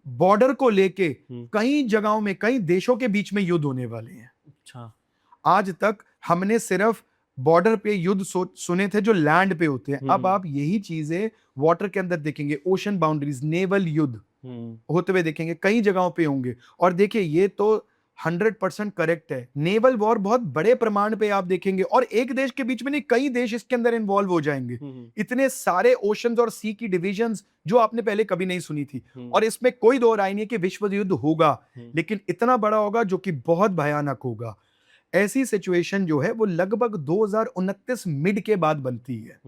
बॉर्डर को लेके कई जगहों में, कई देशों के बीच में युद्ध होने वाले हैं। अच्छा। आज तक हमने सिर्फ बॉर्डर पे युद्ध सुने थे जो लैंड पे होते हैं, अब आप यही चीजें वाटर के अंदर देखेंगे। ओशन बाउंड्रीज, नेवल युद्ध होते हुए देखेंगे, कई जगहों पे होंगे। और देखिए, ये तो 100% करेक्ट है, नेवल वॉर बहुत बड़े प्रमाण पे आप देखेंगे, और एक देश के बीच में नहीं, कई देश इसके अंदर इन्वॉल्व हो जाएंगे। इतने सारे ओशंस और सी की डिविजन्स जो आपने पहले कभी नहीं सुनी थी। और इसमें कोई दो राय नहीं है कि विश्व युद्ध होगा, लेकिन इतना बड़ा होगा जो कि बहुत भयानक होगा। ऐसी सिचुएशन जो है वो लगभग 2029 मिड के बाद बनती है।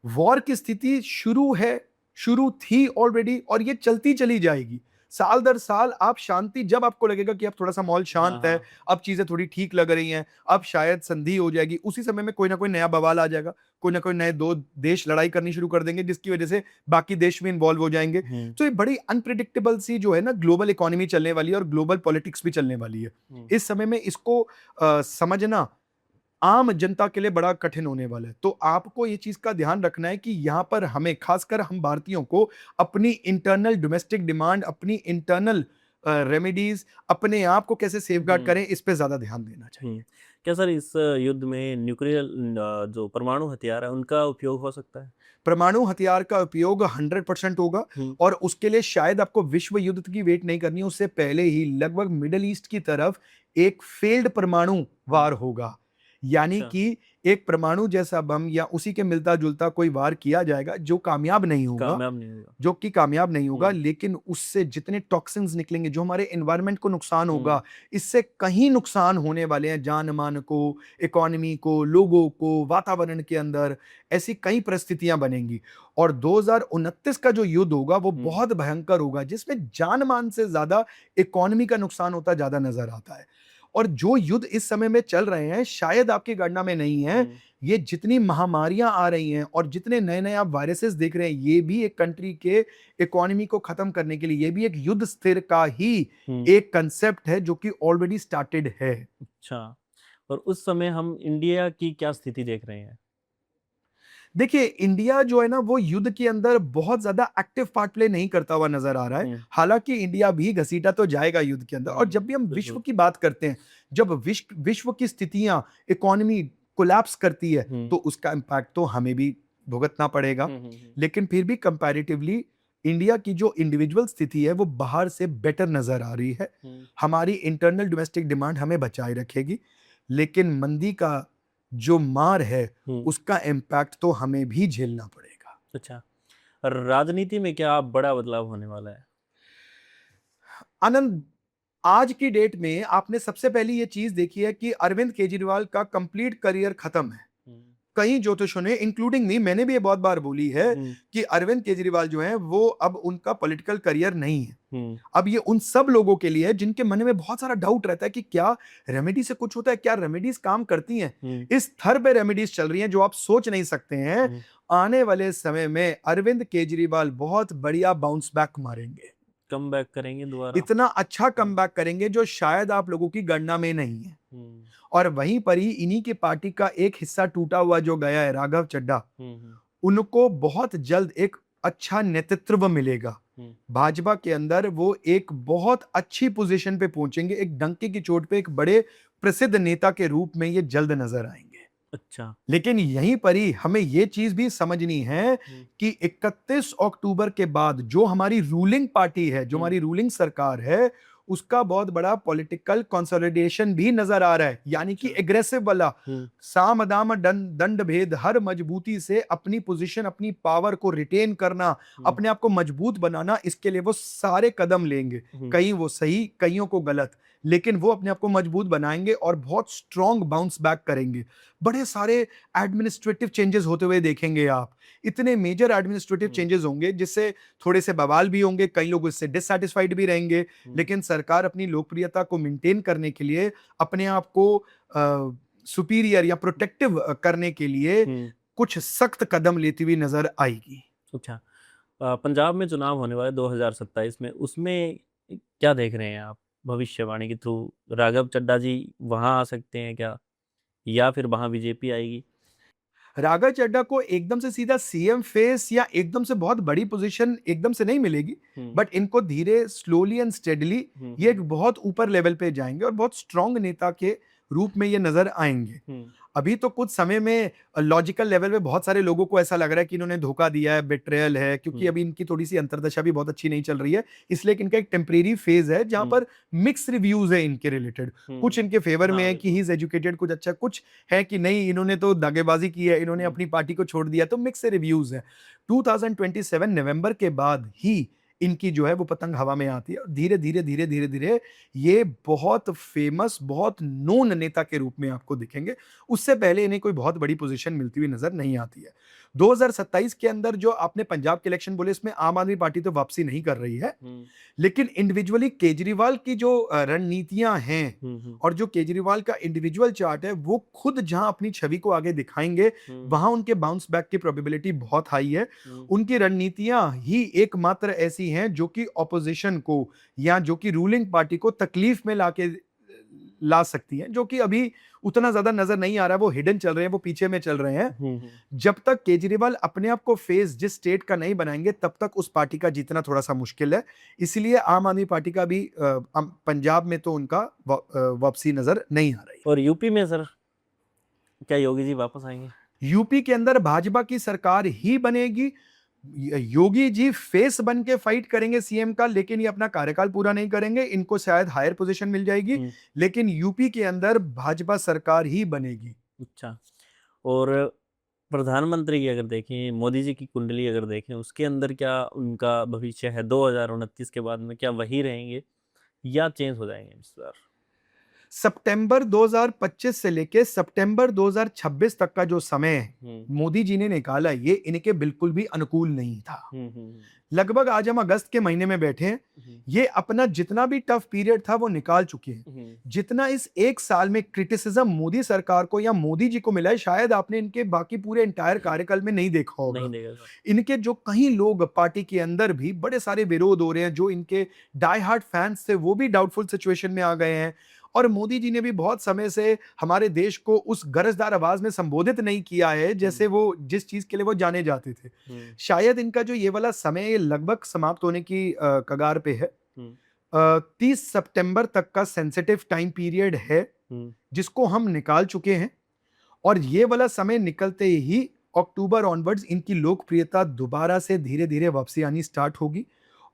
वॉर की स्थिति शुरू थी ऑलरेडी, और ये चलती चली जाएगी साल दर साल। आप शांति, जब आपको लगेगा कि अब थोड़ा सा माहौल शांत है, अब चीजें थोड़ी ठीक लग रही हैं, अब शायद संधि हो जाएगी, उसी समय में कोई ना कोई नया बवाल आ जाएगा, कोई ना कोई नए 2 देश लड़ाई करनी शुरू कर देंगे, जिसकी वजह से बाकी देश भी इन्वॉल्व हो जाएंगे। तो ये बड़ी अनप्रिडिक्टेबल सी जो है ना ग्लोबल इकोनॉमी चलने वाली है, और ग्लोबल पॉलिटिक्स भी चलने वाली है। इस समय में इसको समझना आम जनता के लिए बड़ा कठिन होने वाला है। तो आपको ये चीज का ध्यान रखना है कि यहां पर हमें, खासकर हम भारतीयों को, अपनी इंटरनल डोमेस्टिक डिमांड, अपनी इंटरनल रेमेडीज, अपने आप को कैसे सेफगार्ड करें, इस पे ज्यादा ध्यान देना चाहिए। क्या सर इस युद्ध में न्यूक्लियर जो परमाणु हथियार है उनका उपयोग हो सकता है? परमाणु हथियार का उपयोग 100% होगा, और उसके लिए शायद आपको विश्व युद्ध की वेट नहीं करनी है, उससे पहले ही लगभग मिडिल ईस्ट की तरफ एक फेल्ड परमाणु वार होगा। यानी कि एक परमाणु जैसा बम या उसी के मिलता जुलता कोई वार किया जाएगा जो कामयाब नहीं होगा, कामयाब नहीं होगा, लेकिन उससे जितने टॉक्सिन्स निकलेंगे, जो हमारे एनवायरनमेंट को नुकसान होगा, इससे कहीं नुकसान होने वाले हैं, जान मान को, इकोनॉमी को, लोगों को, वातावरण के अंदर ऐसी कई परिस्थितियां बनेंगी। और 2029 का जो युद्ध होगा वो बहुत भयंकर होगा, जिसमें जान मान से ज्यादा इकोनॉमी का नुकसान होता ज्यादा नजर आता है। और जो युद्ध इस समय में चल रहे हैं शायद आपकी गणना में नहीं है, ये जितनी महामारियां आ रही हैं और जितने नए नए आप वायरसेस देख रहे हैं, ये भी एक कंट्री के इकोनॉमी को खत्म करने के लिए, ये भी एक युद्ध स्थिर का ही एक कंसेप्ट है जो कि ऑलरेडी स्टार्टेड है। अच्छा, और उस समय हम इंडिया की क्या स्थिति देख रहे हैं? देखिए, इंडिया जो है ना वो युद्ध के अंदर बहुत ज्यादा एक्टिव पार्ट प्ले नहीं करता हुआ नजर आ रहा है। हालांकि इंडिया भी घसीटा तो जाएगा युद्ध के अंदर। और जब भी हम विश्व की बात करते हैं, जब विश्व की स्थितियां, इकोनॉमी कोलैप्स करती है, तो उसका इम्पैक्ट तो हमें भी भुगतना पड़ेगा। लेकिन फिर भी कंपैरेटिवली इंडिया की जो इंडिविजुअल स्थिति है वो बाहर से बेटर नजर आ रही है। हमारी इंटरनल डोमेस्टिक डिमांड हमें बचाए रखेगी, लेकिन मंदी का जो मार है उसका इम्पैक्ट तो हमें भी झेलना पड़ेगा। अच्छा, राजनीति में क्या बड़ा बदलाव होने वाला है? आनंद, आज की डेट में आपने सबसे पहली ये चीज देखी है कि अरविंद केजरीवाल का कंप्लीट करियर खत्म है। कई ज्योतिषों ने, इंक्लूडिंग मी, मैंने भी ये बहुत बार बोली है कि अरविंद केजरीवाल जो है वो अब उनका पॉलिटिकल करियर नहीं है। अब ये उन सब लोगों के लिए है जिनके मन में बहुत सारा डाउट रहता है कि क्या रेमेडी से कुछ होता है, क्या रेमेडीज काम करती हैं। इस स्तर पे रेमेडीज चल रही हैं जो आप सोच नहीं सकते हैं। आने वाले समय में अरविंद केजरीवाल बहुत बढ़िया बाउंस बैक मारेंगे, कम बैक करेंगे दोबारा, इतना अच्छा कम बैक करेंगे जो शायद आप लोगों की गणना में नहीं है। और वहीं पर ही इन्हीं की पार्टी का एक हिस्सा टूटा हुआ जो गया है, राघव चड्ढा, उनको बहुत जल्द एक अच्छा नेतृत्व मिलेगा भाजपा के अंदर। वो एक बहुत अच्छी पोजीशन पे पहुंचेंगे, एक डंके की चोट पे एक बड़े प्रसिद्ध नेता के रूप में ये जल्द नजर आएंगे। अच्छा, लेकिन यहीं पर ही हमें ये चीज भी समझनी है कि 31 अक्टूबर के बाद जो हमारी रूलिंग पार्टी है, जो हमारी रूलिंग सरकार है, उसका बहुत बड़ा पॉलिटिकल कंसोलिडेशन भी नजर आ रहा है। यानी कि एग्रेसिव वाला साम दाम दंड भेद, हर मजबूती से अपनी पोजीशन, अपनी पावर को रिटेन करना, अपने आप को मजबूत बनाना, इसके लिए वो सारे कदम लेंगे। कहीं वो सही, कईयों को गलत, लेकिन वो अपने आप को मजबूत बनाएंगे और बहुत स्ट्रॉन्ग बाउंस बैक करेंगे। बड़े सारे एडमिनिस्ट्रेटिव चेंजेस होते हुए देखेंगे आप। इतने मेजर एडमिनिस्ट्रेटिव चेंजेस होंगे जिससे थोड़े से बवाल भी होंगे, कई लोग इससे डिससैटिस्फाइड भी रहेंगे, लेकिन सरकार अपनी लोकप्रियता को मेंटेन करने के लिए, अपने आप को सुपीरियर या प्रोटेक्टिव करने के लिए कुछ सख्त कदम लेती हुई नजर आएगी। अच्छा, पंजाब में चुनाव होने वाले 2027 में, उसमें क्या देख रहे हैं आप भविष्यवाणी के थ्रू? राघव चड्ढा जी वहां आ सकते हैं क्या, या फिर वहां बीजेपी आएगी? राघव चड्ढा को एकदम से सीधा सीएम फेस या एकदम से बहुत बड़ी पोजीशन एकदम से नहीं मिलेगी, बट इनको धीरे, स्लोली एंड स्टेडली ये एक बहुत ऊपर लेवल पे जाएंगे और बहुत स्ट्रांग नेता के रूप में ये नजर आएंगे। अभी तो कुछ समय में लॉजिकल लेवल पे बहुत सारे लोगों को ऐसा लग रहा है कि इन्होंने धोखा दिया है, बेट्रेयल है, क्योंकि अभी इनकी थोड़ी सी अंतर्दशा भी बहुत अच्छी नहीं चल रही है, इसलिए इनका एक टेम्परेरी फेज है जहां पर मिक्स रिव्यूज है इनके रिलेटेड। कुछ इनके फेवर में है कि ही इज एजुकेटेड, कुछ अच्छा, कुछ है कि नहीं इन्होंने तो दागेबाजी की है, इन्होंने अपनी पार्टी को छोड़ दिया, तो मिक्स रिव्यूज है। 2027 नवंबर के बाद ही इनकी जो है वो पतंग हवा में आती है और धीरे धीरे धीरे धीरे धीरे ये बहुत फेमस, बहुत नोन नेता के रूप में आपको दिखेंगे। उससे पहले इन्हें कोई बहुत बड़ी पोजीशन मिलती हुई नजर नहीं आती है। 2027 के अंदर जो आपने पंजाब के इलेक्शन बोले, इसमें आम आदमी पार्टी तो वापसी नहीं कर रही है, लेकिन इंडिविजुअली केजरीवाल की जो रणनीतियां हैं और जो केजरीवाल का इंडिविजुअल चार्ट है, वो खुद जहां अपनी छवि को आगे दिखाएंगे, वहां उनके बाउंस बैक की प्रोबेबिलिटी बहुत हाई है। उनकी रणनीतियां ही एकमात्र ऐसी हैं जो कि ऑपोजिशन को या जो कि रूलिंग पार्टी को तकलीफ में ला सकती हैं, जो कि अभी उतना ज्यादा नजर नहीं आ रहा है। वो हिडन चल रहे हैं, वो पीछे में चल रहे हैं। जब तक केजरीवाल अपने आप को फेस जिस स्टेट का नहीं बनाएंगे, तब तक उस पार्टी का जीतना थोड़ा सा मुश्किल है। इसलिए आम आदमी पार्टी का भी पंजाब में तो उनका वापसी नजर नहीं आ रही। और यूपी में सर, क्या योगी जी वापस आएंगे? यूपी के अंदर भाजपा की सरकार ही बनेगी। योगी जी फेस बन के फाइट करेंगे सीएम का, लेकिन ये अपना कार्यकाल पूरा नहीं करेंगे। इनको शायद हायर पोजीशन मिल जाएगी, लेकिन यूपी के अंदर भाजपा सरकार ही बनेगी। अच्छा, और प्रधानमंत्री की अगर देखें, मोदी जी की कुंडली अगर देखें, उसके अंदर क्या उनका भविष्य है 2029 के बाद में? क्या वही रहेंगे या चेंज हो जाएंगे इस बार? सितंबर 2025 से लेके सितंबर 2026 तक का जो समय है, मोदी जी ने निकाला, ये इनके बिल्कुल भी अनुकूल नहीं था। लगभग आज हम अगस्त के महीने में बैठे हैं, ये अपना जितना भी टफ पीरियड था वो निकाल चुके हैं। जितना इस एक साल में क्रिटिसिज्म मोदी सरकार को या मोदी जी को मिला है, शायद आपने इनके बाकी पूरे एंटायर कार्यकाल में नहीं देखा होगा। नहीं देगा। इनके जो कई लोग पार्टी के अंदर भी बड़े सारे विरोध हो रहे हैं, जो इनके डाई हार्ड फैंस थे वो भी डाउटफुल सिचुएशन में आ गए हैं। और मोदी जी ने भी बहुत समय से हमारे देश को उस गरजदार आवाज में संबोधित नहीं किया है जैसे वो जिस चीज के लिए वो जाने जाते थे। शायद इनका जो ये वाला समय ये लगभग समाप्त होने की कगार पे है। 30 सितंबर तक का सेंसिटिव टाइम पीरियड है जिसको हम निकाल चुके हैं, और ये वाला समय निकलते ही अक्टूबर ऑनवर्ड्स इनकी लोकप्रियता दोबारा से धीरे धीरे वापसी आनी स्टार्ट होगी,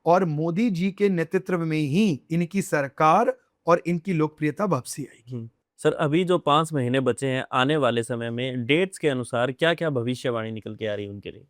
और मोदी जी के नेतृत्व में ही इनकी सरकार और इनकी लोकप्रियता वापसी आएगी। सर, अभी जो 5 महीने बचे हैं आने वाले समय में, डेट्स के अनुसार क्या क्या भविष्यवाणी निकल के आ रही है उनके लिए?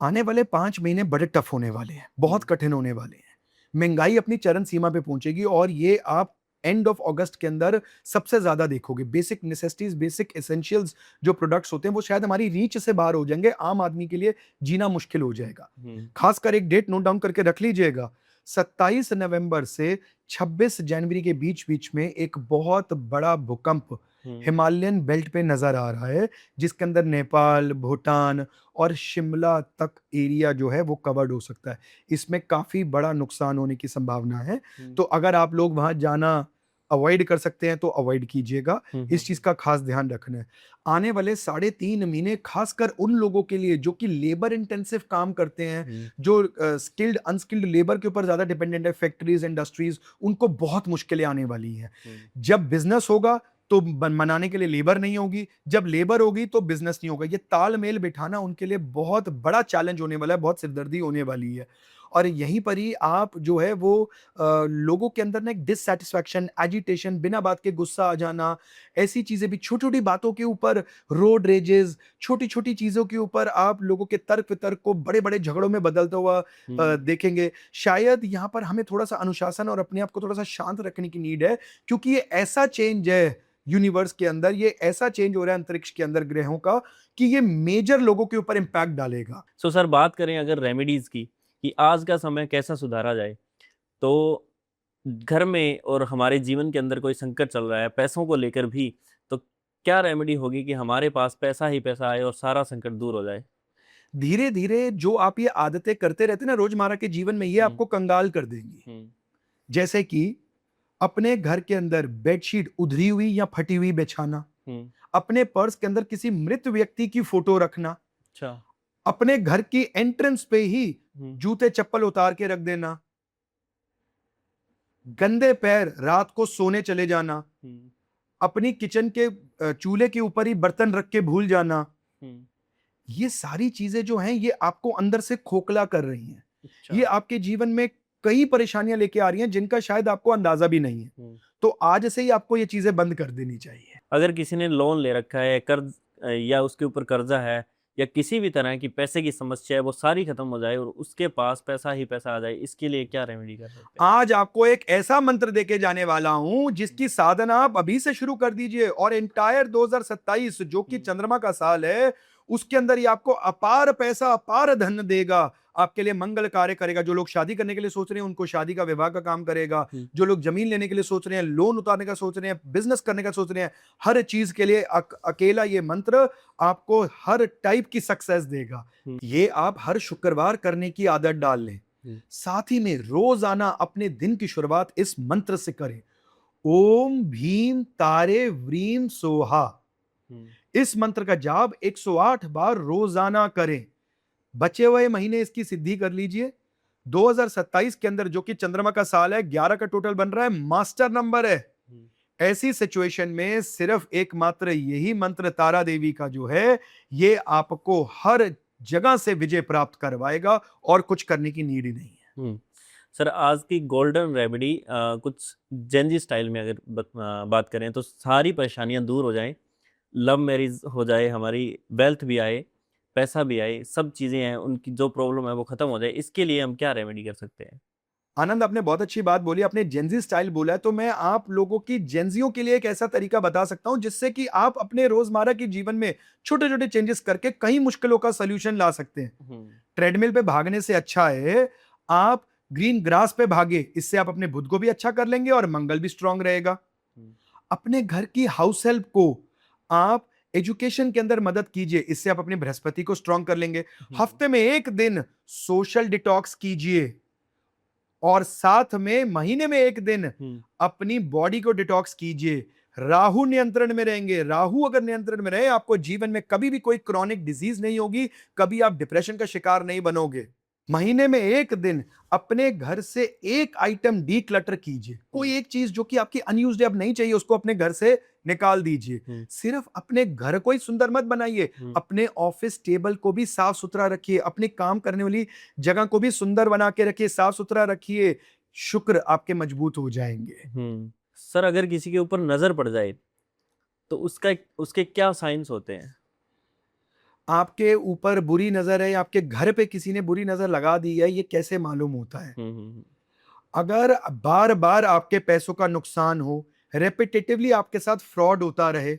आने वाले 5 महीने बड़े टफ होने वाले हैं, बहुत कठिन होने वाले हैं। महंगाई अपनी चरम सीमा पे पहुंचेगी, और ये आप एंड ऑफ अगस्त के अंदर सबसे ज्यादा देखोगे। बेसिक नेसेसिटीज, बेसिक एसेंशियल्स जो प्रोडक्ट्स होते हैं वो शायद हमारी रीच से बाहर हो जाएंगे। आम आदमी के लिए जीना मुश्किल हो जाएगा। खासकर एक डेट नोट डाउन करके रख लीजिएगा, 27 नवंबर से 26 जनवरी के बीच बीच में एक बहुत बड़ा भूकंप हिमालयन बेल्ट पे नजर आ रहा है, जिसके अंदर नेपाल, भूटान और शिमला तक एरिया जो है वो कवर्ड हो सकता है। इसमें काफी बड़ा नुकसान होने की संभावना है। तो अगर आप लोग वहां जाना अवॉइड कर सकते हैं तो अवॉइड कीजिएगा। इस चीज का खास ध्यान रखना है। आने वाले 3.5 महीने खासकर उन लोगों के लिए जो कि लेबर इंटेंसिव काम करते हैं, जो स्किल्ड अनस्किल्ड लेबर के ऊपर ज्यादा डिपेंडेंट है, फैक्ट्रीज, इंडस्ट्रीज, उनको बहुत मुश्किलें आने वाली हैं। जब बिजनेस होगा तो मनाने के लिए लेबर नहीं होगी, जब लेबर होगी तो बिजनेस नहीं होगा। ये तालमेल बिठाना उनके लिए बहुत बड़ा चैलेंज होने वाला है, बहुत सिरदर्दी होने वाली है। और यहीं पर ही आप जो है वो लोगों के अंदर ना एक डिससैटिस्फैक्शन, एजिटेशन, बिना बात के गुस्सा आ जाना, ऐसी चीजें भी, छोटी छोटी बातों के ऊपर रोड रेजेस, छोटी छोटी चीजों के ऊपर आप लोगों के तर्क वितर्क को बड़े बड़े झगड़ों में बदलता हुआ देखेंगे। शायद यहाँ पर हमें थोड़ा सा अनुशासन और अपने आप को थोड़ा सा शांत रखने की नीड है, क्योंकि ये ऐसा चेंज है यूनिवर्स के अंदर, ये ऐसा चेंज हो रहा है अंतरिक्ष के अंदर ग्रहों का, कि ये मेजर लोगों के ऊपर इंपैक्ट डालेगा। सो सर, बात करें अगर रेमेडीज की, कि आज का समय कैसा सुधारा जाए, तो घर में और हमारे जीवन के अंदर कोई संकट चल रहा है पैसों को लेकर भी, तो क्या रेमेडी होगी कि हमारे पास पैसा ही पैसा आए और सारा संकट दूर हो जाए? धीरे धीरे जो आप ये आदतें करते रहते ना रोजमर्रा के जीवन में, ये आपको कंगाल कर देंगी। जैसे कि अपने घर के अंदर बेडशीट उधरी हुई या फटी हुई बिछाना, अपने पर्स के अंदर किसी मृत व्यक्ति की फोटो रखना, अच्छा, अपने घर की एंट्रेंस पे ही जूते चप्पल उतार के रख देना, गंदे पैर रात को सोने चले जाना, अपनी किचन के चूल्हे के ऊपर ही बर्तन रख के भूल जाना, ये सारी चीजें जो हैं ये आपको अंदर से खोखला कर रही हैं। अच्छा। ये आपके जीवन में कई परेशानियां लेके आ रही हैं जिनका शायद आपको अंदाजा भी नहीं है। तो आज से ही आपको ये चीजें बंद कर देनी चाहिए। अगर किसी ने लोन ले रखा है, कर्ज या उसके ऊपर कर्जा है, या किसी भी तरह की पैसे की समस्या है, वो सारी खत्म हो जाए और उसके पास पैसा ही पैसा आ जाए, इसके लिए क्या रेमेडी कर सकते हैं? आज आपको एक ऐसा मंत्र देके जाने वाला हूं जिसकी साधना आप अभी से शुरू कर दीजिए, और एंटायर 2027 जो कि चंद्रमा का साल है, उसके अंदर ही आपको अपार पैसा, अपार धन देगा, आपके लिए मंगल कार्य करेगा। जो लोग शादी करने के लिए सोच रहे हैं उनको शादी का विवाह का काम करेगा, जो लोग जमीन लेने के लिए सोच रहे हैं, लोन उतारने का सोच रहे हैं, बिजनेस करने का सोच रहे हैं, हर चीज के लिए अकेला ये मंत्र आपको हर टाइप की सक्सेस देगा। ये आप हर शुक्रवार करने की आदत डाल लें। साथ ही में रोजाना अपने दिन की शुरुआत इस मंत्र से करें, ओम भीम तारे व्रीम सोहा। इस मंत्र का जाप 108 बार रोजाना करें। बचे हुए महीने इसकी सिद्धि कर लीजिए। 2027 के अंदर जो कि चंद्रमा का साल है, 11 का टोटल बन रहा है, मास्टर नंबर है। ऐसी सिचुएशन में सिर्फ एकमात्र यही मंत्र तारा देवी का जो है, ये आपको हर जगह से विजय प्राप्त करवाएगा, और कुछ करने की नीड ही नहीं है। सर, आज की गोल्डन रेमेडी कुछ जेनजी स्टाइल में अगर बात करें तो सारी परेशानियां दूर हो जाएं, लव मैरिज हो जाए, हमारी वेल्थ भी आए, पैसा भी आए, सब चीजें हैं, उनकी जो प्रॉब्लम है वो खत्म हो जाए, इसके लिए हम क्या रेमेडी कर सकते हैं? आनंद, आपने बहुत अच्छी बात बोली, आपने जेंजी स्टाइल बोला है, तो मैं आप लोगों की जेंजियों के लिए एक ऐसा तरीका बता सकता हूं जिससे कि आप अपने रोजमर्रा के जीवन में छोटे छोटे चेंजेस करके कई मुश्किलों का सोल्यूशन ला सकते हैं। ट्रेडमिल पे भागने से अच्छा है आप ग्रीन ग्रास पे भागे, इससे आप अपने बुध को भी अच्छा कर लेंगे और मंगल भी स्ट्रांग रहेगा। अपने घर की हाउस हेल्प को आप एजुकेशन के अंदर मदद कीजिए, इससे आप अपने बृहस्पति को स्ट्रांग कर लेंगे। हफ्ते में एक दिन सोशल डिटॉक्स कीजिए और साथ में महीने में एक दिन अपनी बॉडी को डिटॉक्स कीजिए। राहु नियंत्रण में रहेंगे, राहु अगर नियंत्रण में रहे आपको जीवन में कभी भी कोई क्रॉनिक डिजीज नहीं होगी, कभी आप डिप्रेशन का शिकार नहीं बनोगे। महीने में एक दिन अपने घर से एक आइटम डी क्लटर कीजिए, कोई एक चीज जो कि आपकी अनयूज्ड अब नहीं चाहिए उसको अपने घर से निकाल दीजिए। सिर्फ अपने घर को ही सुंदर मत बनाइए, अपने ऑफिस टेबल को भी साफ सुथरा रखिए, अपनी काम करने वाली जगह को भी सुंदर बना के रखिए, साफ सुथरा रखिए, शुक्र आपके मजबूत हो जाएंगे। सर, अगर किसी के ऊपर नजर पड़ जाए तो उसके क्या साइंस होते हैं? आपके ऊपर बुरी नजर है, आपके घर पे किसी ने बुरी नजर लगा दी है, ये कैसे मालूम होता है? अगर बार बार आपके पैसों का नुकसान हो, रेपिटेटिवली आपके साथ फ्रॉड होता रहे,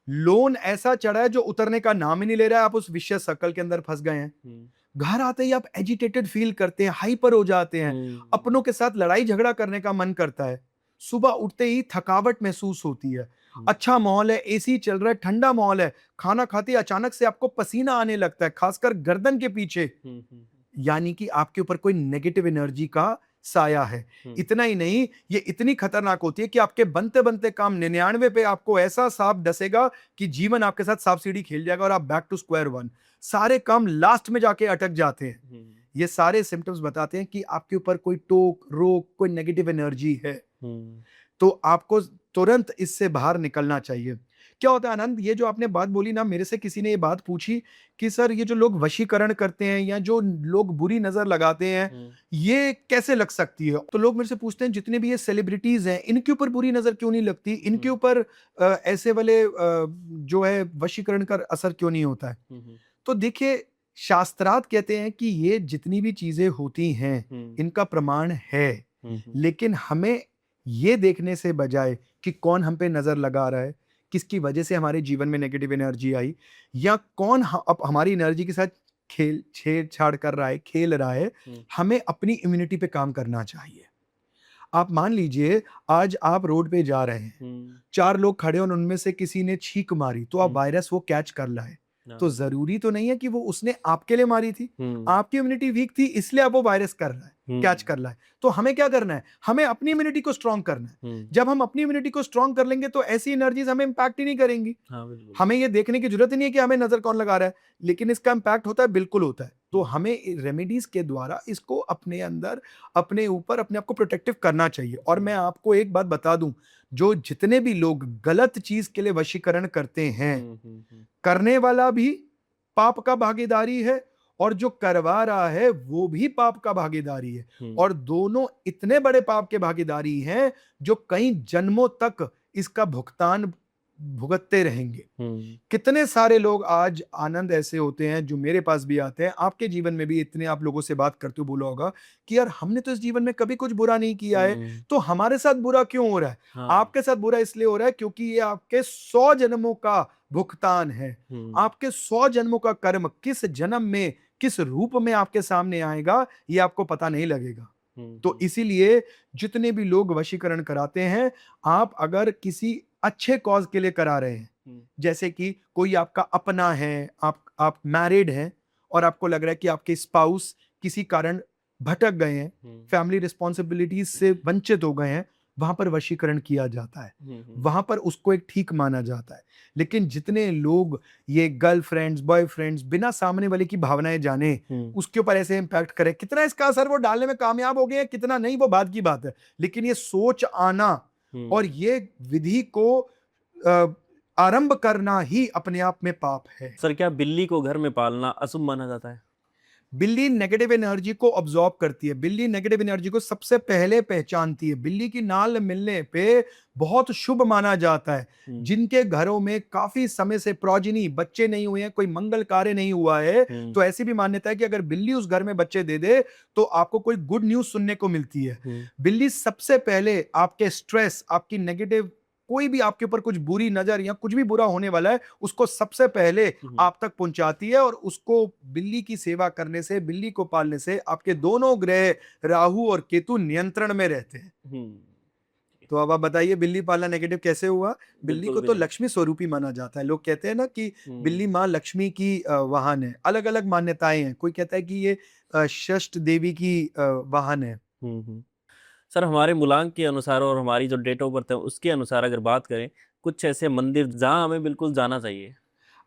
लोन ऐसा चढ़ा है जो उतरने का नाम ही नहीं ले रहा है, आप उस विशियस सर्कल के अंदर फंस गए हैं। घर आते ही आप एजिटेटेड फील करते हैं, हाइपर हो जाते हैं, अपनों के साथ लड़ाई झगड़ा करने का मन करता है, सुबह उठते ही थकावट महसूस होती है, अच्छा माहौल है, एसी चल रहा है, ठंडा माहौल है, खाना खाते ही अचानक से आपको पसीना आने लगता है, खासकर गर्दन के पीछे, यानी कि आपके ऊपर कोई नेगेटिव एनर्जी का साया है। इतना ही नहीं, ये इतनी खतरनाक होती है कि आपके बनते बनते काम 99 पे आपको ऐसा सांप डसेगा कि जीवन आपके साथ सांप सीढ़ी खेल जाएगा और आप बैक टू स्क्वायर वन, सारे काम लास्ट में जाके अटक जाते हैं। ये सारे सिम्टम्स बताते हैं कि आपके ऊपर कोई टोक रोक, कोई नेगेटिव एनर्जी है, तो आपको तुरंत इससे बाहर निकलना चाहिए। क्या होता है आनंद, ये जो आपने बात बोली ना, मेरे से किसी ने ये बात पूछी कि सर ये जो लोग वशीकरण करते हैं या जो लोग बुरी नजर लगाते हैं ये कैसे लग सकती है? तो लोग मेरे से पूछते हैं जितने भी ये सेलिब्रिटीज हैं इनके ऊपर बुरी नजर क्यों नहीं लगती, इनके ऊपर ऐसे वाले जो है वशीकरण का असर क्यों नहीं होता है? तो देखिए, शास्त्रार्थ कहते हैं कि ये जितनी भी चीजें होती हैं इनका प्रमाण है, लेकिन हमें ये देखने से बजाय कि कौन हम पे नजर लगा रहा है, किसकी वजह से हमारे जीवन में नेगेटिव एनर्जी आई, या कौन अब हमारी एनर्जी के साथ छेड़छाड़ कर रहा है, खेल रहा है, हमें अपनी इम्यूनिटी पे काम करना चाहिए। आप मान लीजिए आज आप रोड पे जा रहे हैं, 4 लोग खड़े और उनमें से किसी ने छींक मारी तो आप वायरस वो कैच कर रहा है, तो जरूरी तो नहीं है कि वो उसने आपके लिए मारी थी, आपकी इम्यूनिटी वीक थी इसलिए आप वो वायरस कर रहा है, कैच कर रहा है। तो हमें क्या करना है, हमें अपनी इम्यूनिटी को स्ट्रांग करना है। जब हम अपनी इम्यूनिटी को स्ट्रांग कर लेंगे तो ऐसी एनर्जीज हमें इंपैक्ट ही नहीं करेंगी। हमें ये देखने की जरूरत ही नहीं है कि हमें नजर कौन लगा रहा है, लेकिन इसका इंपैक्ट होता है, बिल्कुल होता है। तो हमें रेमेडीज के द्वारा इसको अपने अंदर, अपने ऊपर, अपने आप को प्रोटेक्टिव करना चाहिए। और मैं आपको एक बात बता दूं, जो जितने भी लोग गलत चीज के लिए वशीकरण करते हैं, करने वाला भी पाप का भागीदारी है और जो करवा रहा है वो भी पाप का भागीदारी है, और दोनों इतने बड़े पाप के भागीदारी हैं जो कई जन्मों तक इसका भुगतान भुगतते रहेंगे। कितने सारे लोग आज आनंद ऐसे होते हैं जो मेरे पास भी आते हैं, आपके जीवन में भी इतने आप लोगों से बात करते हो बोला होगा कि यार हमने तो इस जीवन में कभी कुछ बुरा नहीं किया है, तो हमारे साथ बुरा क्यों हो रहा है? आपके साथ बुरा इसलिए हो रहा है क्योंकि ये आपके 100 जन्मों का भुगतान है। आपके 100 जन्मों का कर्म किस जन्म में, किस रूप में आपके सामने आएगा ये आपको पता नहीं लगेगा। तो इसीलिए जितने भी लोग वशीकरण कराते हैं, आप अगर किसी अच्छे कॉज के लिए करा रहे हैं, जैसे कि कोई आपका अपना है, आप मैरिड हैं और आपको लग रहा है कि आपके स्पाउस किसी कारण भटक गए हैं, फैमिली रिस्पॉन्सिबिलिटीज से वंचित हो गए हैं, वहां पर वशीकरण किया जाता है, वहां पर उसको एक ठीक माना जाता है। लेकिन जितने लोग ये गर्लफ्रेंड्स, बॉयफ्रेंड्स बिना सामने वाले की भावनाएं जाने उसके ऊपर ऐसे इंपैक्ट करे, कितना इसका असर वो डालने में कामयाब हो गए हैं, कितना नहीं, वो बात की बात है, लेकिन ये सोच आना और ये विधि को आरंभ करना ही अपने आप में पाप है। सर, क्या बिल्ली को घर में पालना अशुभ माना जाता है? बिल्ली नेगेटिव एनर्जी को ऑब्जॉर्ब करती है, बिल्ली नेगेटिव एनर्जी को सबसे पहले पहचानती है। बिल्ली की नाल मिलने पे बहुत शुभ माना जाता है। जिनके घरों में काफी समय से प्रोजिनी बच्चे नहीं हुए हैं, कोई मंगल कार्य नहीं हुआ है, तो ऐसी भी मान्यता है कि अगर बिल्ली उस घर में बच्चे दे दे तो आपको कोई गुड न्यूज सुनने को मिलती है। बिल्ली सबसे पहले आपके स्ट्रेस, आपकी नेगेटिव, कोई भी आपके ऊपर कुछ बुरी नजर या कुछ भी बुरा होने वाला है, उसको सबसे पहले आप तक पहुंचाती है। और उसको, बिल्ली की सेवा करने से, बिल्ली को पालने से आपके दोनों ग्रह राहु और केतु नियंत्रण में रहते हैं। तो अब आप बताइए बिल्ली पालना नेगेटिव कैसे हुआ? बिल्ली को तो लक्ष्मी स्वरूपी माना जाता है। लोग कहते हैं ना कि बिल्ली माँ लक्ष्मी की वाहन है। अलग अलग मान्यताएं हैं। कोई कहता है कि ये षष्ठ देवी की वाहन है। सर, हमारे मूलांक के अनुसार और हमारी जो डेट ऑफ बर्थ है उसके अनुसार अगर बात करें, कुछ ऐसे मंदिर जहां हमें बिल्कुल जाना चाहिए।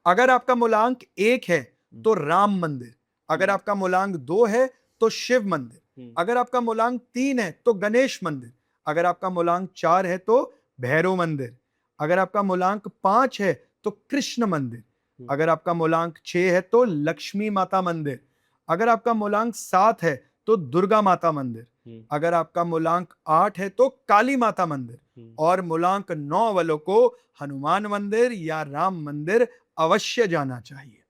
अगर आपका मूलांक 1 है तो राम मंदिर, अगर आपका मूलांक 2 है तो शिव मंदिर, अगर आपका मूलांक 3 है तो गणेश मंदिर, अगर आपका मूलांक 4 है तो भैरव मंदिर, अगर आपका मूलांक 5 है तो कृष्ण मंदिर, अगर आपका मूलांक 6 है तो लक्ष्मी माता मंदिर, अगर आपका मूलांक 7 है तो दुर्गा माता मंदिर, अगर आपका मूलांक 8 है तो काली माता मंदिर, और मूलांक 9 वालों को हनुमान मंदिर या राम मंदिर अवश्य जाना चाहिए।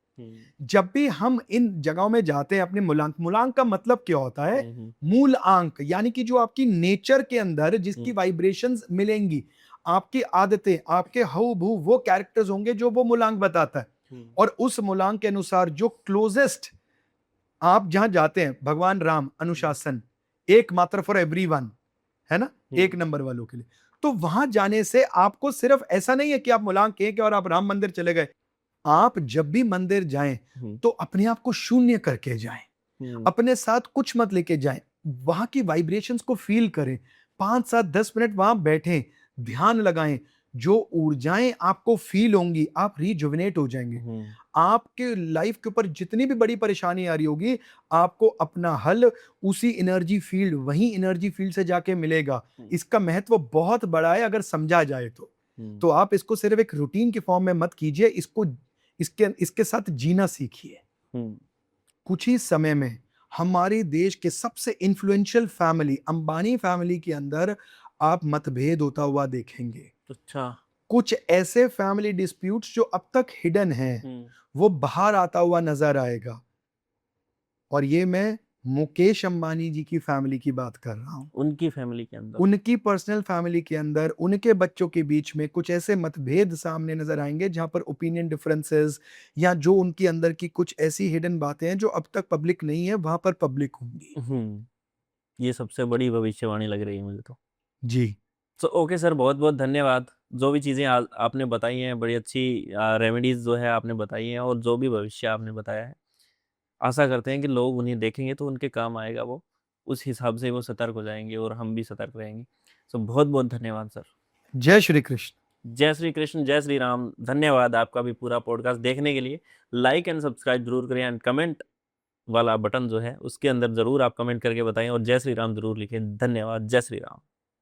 जब भी हम इन जगहों में जाते हैं अपने मूलांक का मतलब क्या होता है? मूल अंक, यानी कि जो आपकी नेचर के अंदर जिसकी वाइब्रेशंस मिलेंगी, आपकी आदतें, आपके हऊ भू, वो कैरेक्टर्स होंगे जो वो मूलांक बताता है। और उस मूलांक के अनुसार जो क्लोजेस्ट आप जहां जाते हैं, भगवान राम अनुशासन एकमात्र फॉर एवरीवन, है ना, 1 नंबर वालों के लिए, तो वहां जाने से आपको सिर्फ ऐसा नहीं है कि आप मूलांक 1 और आप राम मंदिर चले गए। आप जब भी मंदिर जाएं तो अपने आप को शून्य करके जाएं, अपने साथ कुछ मत लेके जाएं, वहां की वाइब्रेशंस को फील करें, 5 7 10 मिनट वहां बैठें, ध्यान लगाएं, जो ऊर्जाएं आपको फील होंगी, आप रिजुविनेट हो जाएंगे। आपके लाइफ के ऊपर जितनी भी बड़ी परेशानी आ रही होगी, आपको अपना हल उसी एनर्जी फील्ड, वही एनर्जी फील्ड से जाके मिलेगा। इसका महत्व बहुत बड़ा है अगर समझा जाए तो आप इसको सिर्फ एक रूटीन के फॉर्म में मत कीजिए, इसको इसके साथ जीना सीखिए। कुछ ही समय में हमारे देश के सबसे इन्फ्लुएंशियल फैमिली, अंबानी फैमिली के अंदर आप मतभेद होता हुआ देखेंगे। अच्छा। कुछ ऐसे फैमिली डिस्प्यूट्स जो अब तक हिडन हैं, वो बाहर आता हुआ नजर आएगा। और ये मैं मुकेश अंबानी जी की फैमिली की बात कर रहा हूं। उनकी फैमिली के अंदर, उनकी पर्सनल फैमिली के अंदर, उनके बच्चों के बीच में कुछ ऐसे मतभेद सामने नजर आएंगे जहां पर ओपिनियन डिफरेंसेस, या जो उनके अंदर की कुछ ऐसी हिडन बातें हैं जो अब तक पब्लिक नहीं है, वहां पर पब्लिक होंगी। ये सबसे बड़ी भविष्यवाणी लग रही है मुझे तो। जी। तो ओके सर, बहुत बहुत धन्यवाद। जो भी चीज़ें आपने बताई हैं, बड़ी अच्छी रेमेडीज जो है आपने बताई हैं, और जो भी भविष्य आपने बताया है, आशा करते हैं कि लोग उन्हें देखेंगे तो उनके काम आएगा वो, उस हिसाब से वो सतर्क हो जाएंगे और हम भी सतर्क रहेंगे। तो बहुत बहुत धन्यवाद सर। जय श्री कृष्ण। जय श्री कृष्ण, जय श्री राम। धन्यवाद आपका भी पूरा पॉडकास्ट देखने के लिए। लाइक एंड सब्सक्राइब जरूर करें, एंड कमेंट वाला बटन जो है उसके अंदर जरूर आप कमेंट करके बताएं, और जय श्री राम जरूर लिखें। धन्यवाद। जय श्री राम।